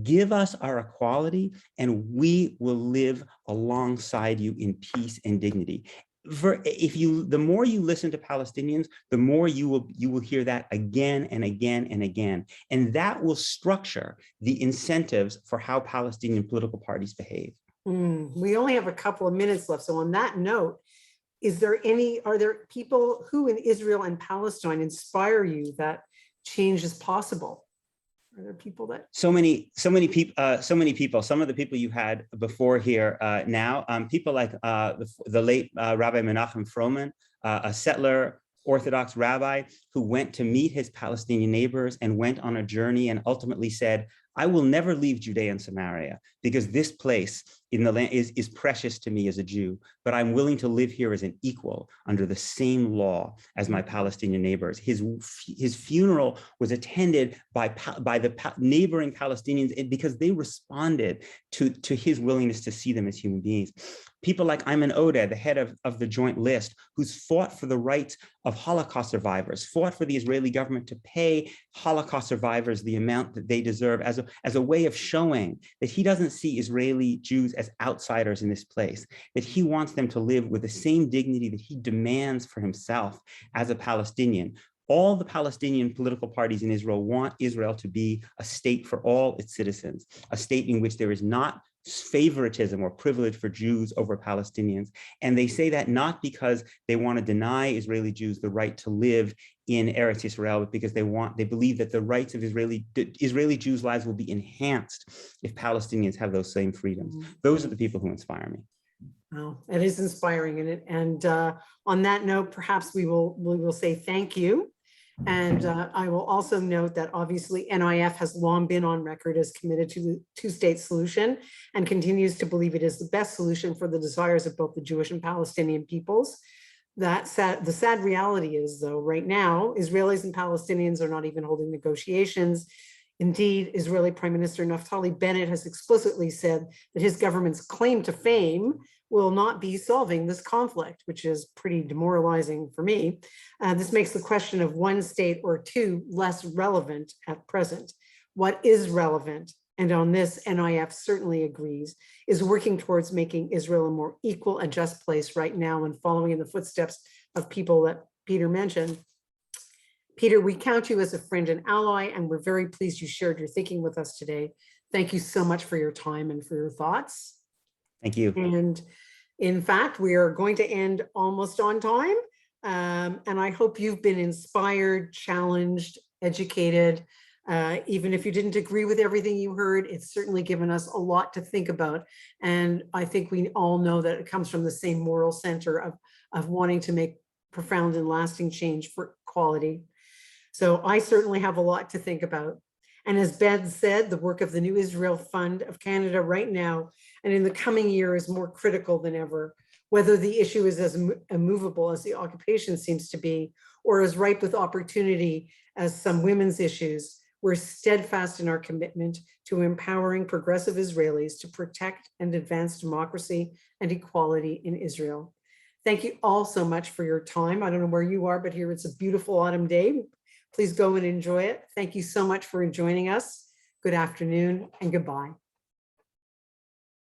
give us our equality, and we will live alongside you in peace and dignity. The more you listen to Palestinians, the more you will hear that again and again and again. And that will structure the incentives for how Palestinian political parties behave. We only have a couple of minutes left. So on that note, are there people who in Israel and Palestine inspire you that change is possible? Are there people that? So many people, some of the people you had before here now, people like the late Rabbi Menachem Froman, a settler Orthodox rabbi who went to meet his Palestinian neighbors and went on a journey and ultimately said, I will never leave Judea and Samaria because this place in the land is precious to me as a Jew, but I'm willing to live here as an equal under the same law as my Palestinian neighbors. His funeral was attended by the neighboring Palestinians because they responded to his willingness to see them as human beings. People like Ayman Odeh, the head of the Joint List, who's fought for the rights of Holocaust survivors, fought for the Israeli government to pay Holocaust survivors the amount that they deserve as a way of showing that he doesn't see Israeli Jews as outsiders in this place, that he wants them to live with the same dignity that he demands for himself as a Palestinian. All the Palestinian political parties in Israel want Israel to be a state for all its citizens, a state in which there is not favoritism or privilege for Jews over Palestinians. And they say that not because they want to deny Israeli Jews the right to live in Eretz Israel, but because they believe that the rights of Israeli Jews' lives will be enhanced if Palestinians have those same freedoms. Those are the people who inspire me. Wow, it is inspiring. And on that note, perhaps we will say thank you. And I will also note that obviously NIF has long been on record as committed to the two-state solution and continues to believe it is the best solution for the desires of both the Jewish and Palestinian peoples. The sad reality is, though, right now, Israelis and Palestinians are not even holding negotiations. Indeed, Israeli Prime Minister Naftali Bennett has explicitly said that his government's claim to fame will not be solving this conflict, which is pretty demoralizing for me. This makes the question of one state or two less relevant at present. What is relevant, and on this NIF certainly agrees, is working towards making Israel a more equal and just place right now and following in the footsteps of people that Peter mentioned. Peter, we count you as a friend and ally, and we're very pleased you shared your thinking with us today. Thank you so much for your time and for your thoughts. Thank you. And in fact, we are going to end almost on time. And I hope you've been inspired, challenged, educated. Even if you didn't agree with everything you heard, it's certainly given us a lot to think about. And I think we all know that it comes from the same moral center of wanting to make profound and lasting change for equality. So I certainly have a lot to think about. And as Ben said, the work of the New Israel Fund of Canada right now and in the coming year is more critical than ever, whether the issue is as immovable as the occupation seems to be, or as ripe with opportunity as some women's issues. We're steadfast in our commitment to empowering progressive Israelis to protect and advance democracy and equality in Israel. Thank you all so much for your time. I don't know where you are, but here it's a beautiful autumn day. Please go and enjoy it. Thank you so much for joining us. Good afternoon and goodbye.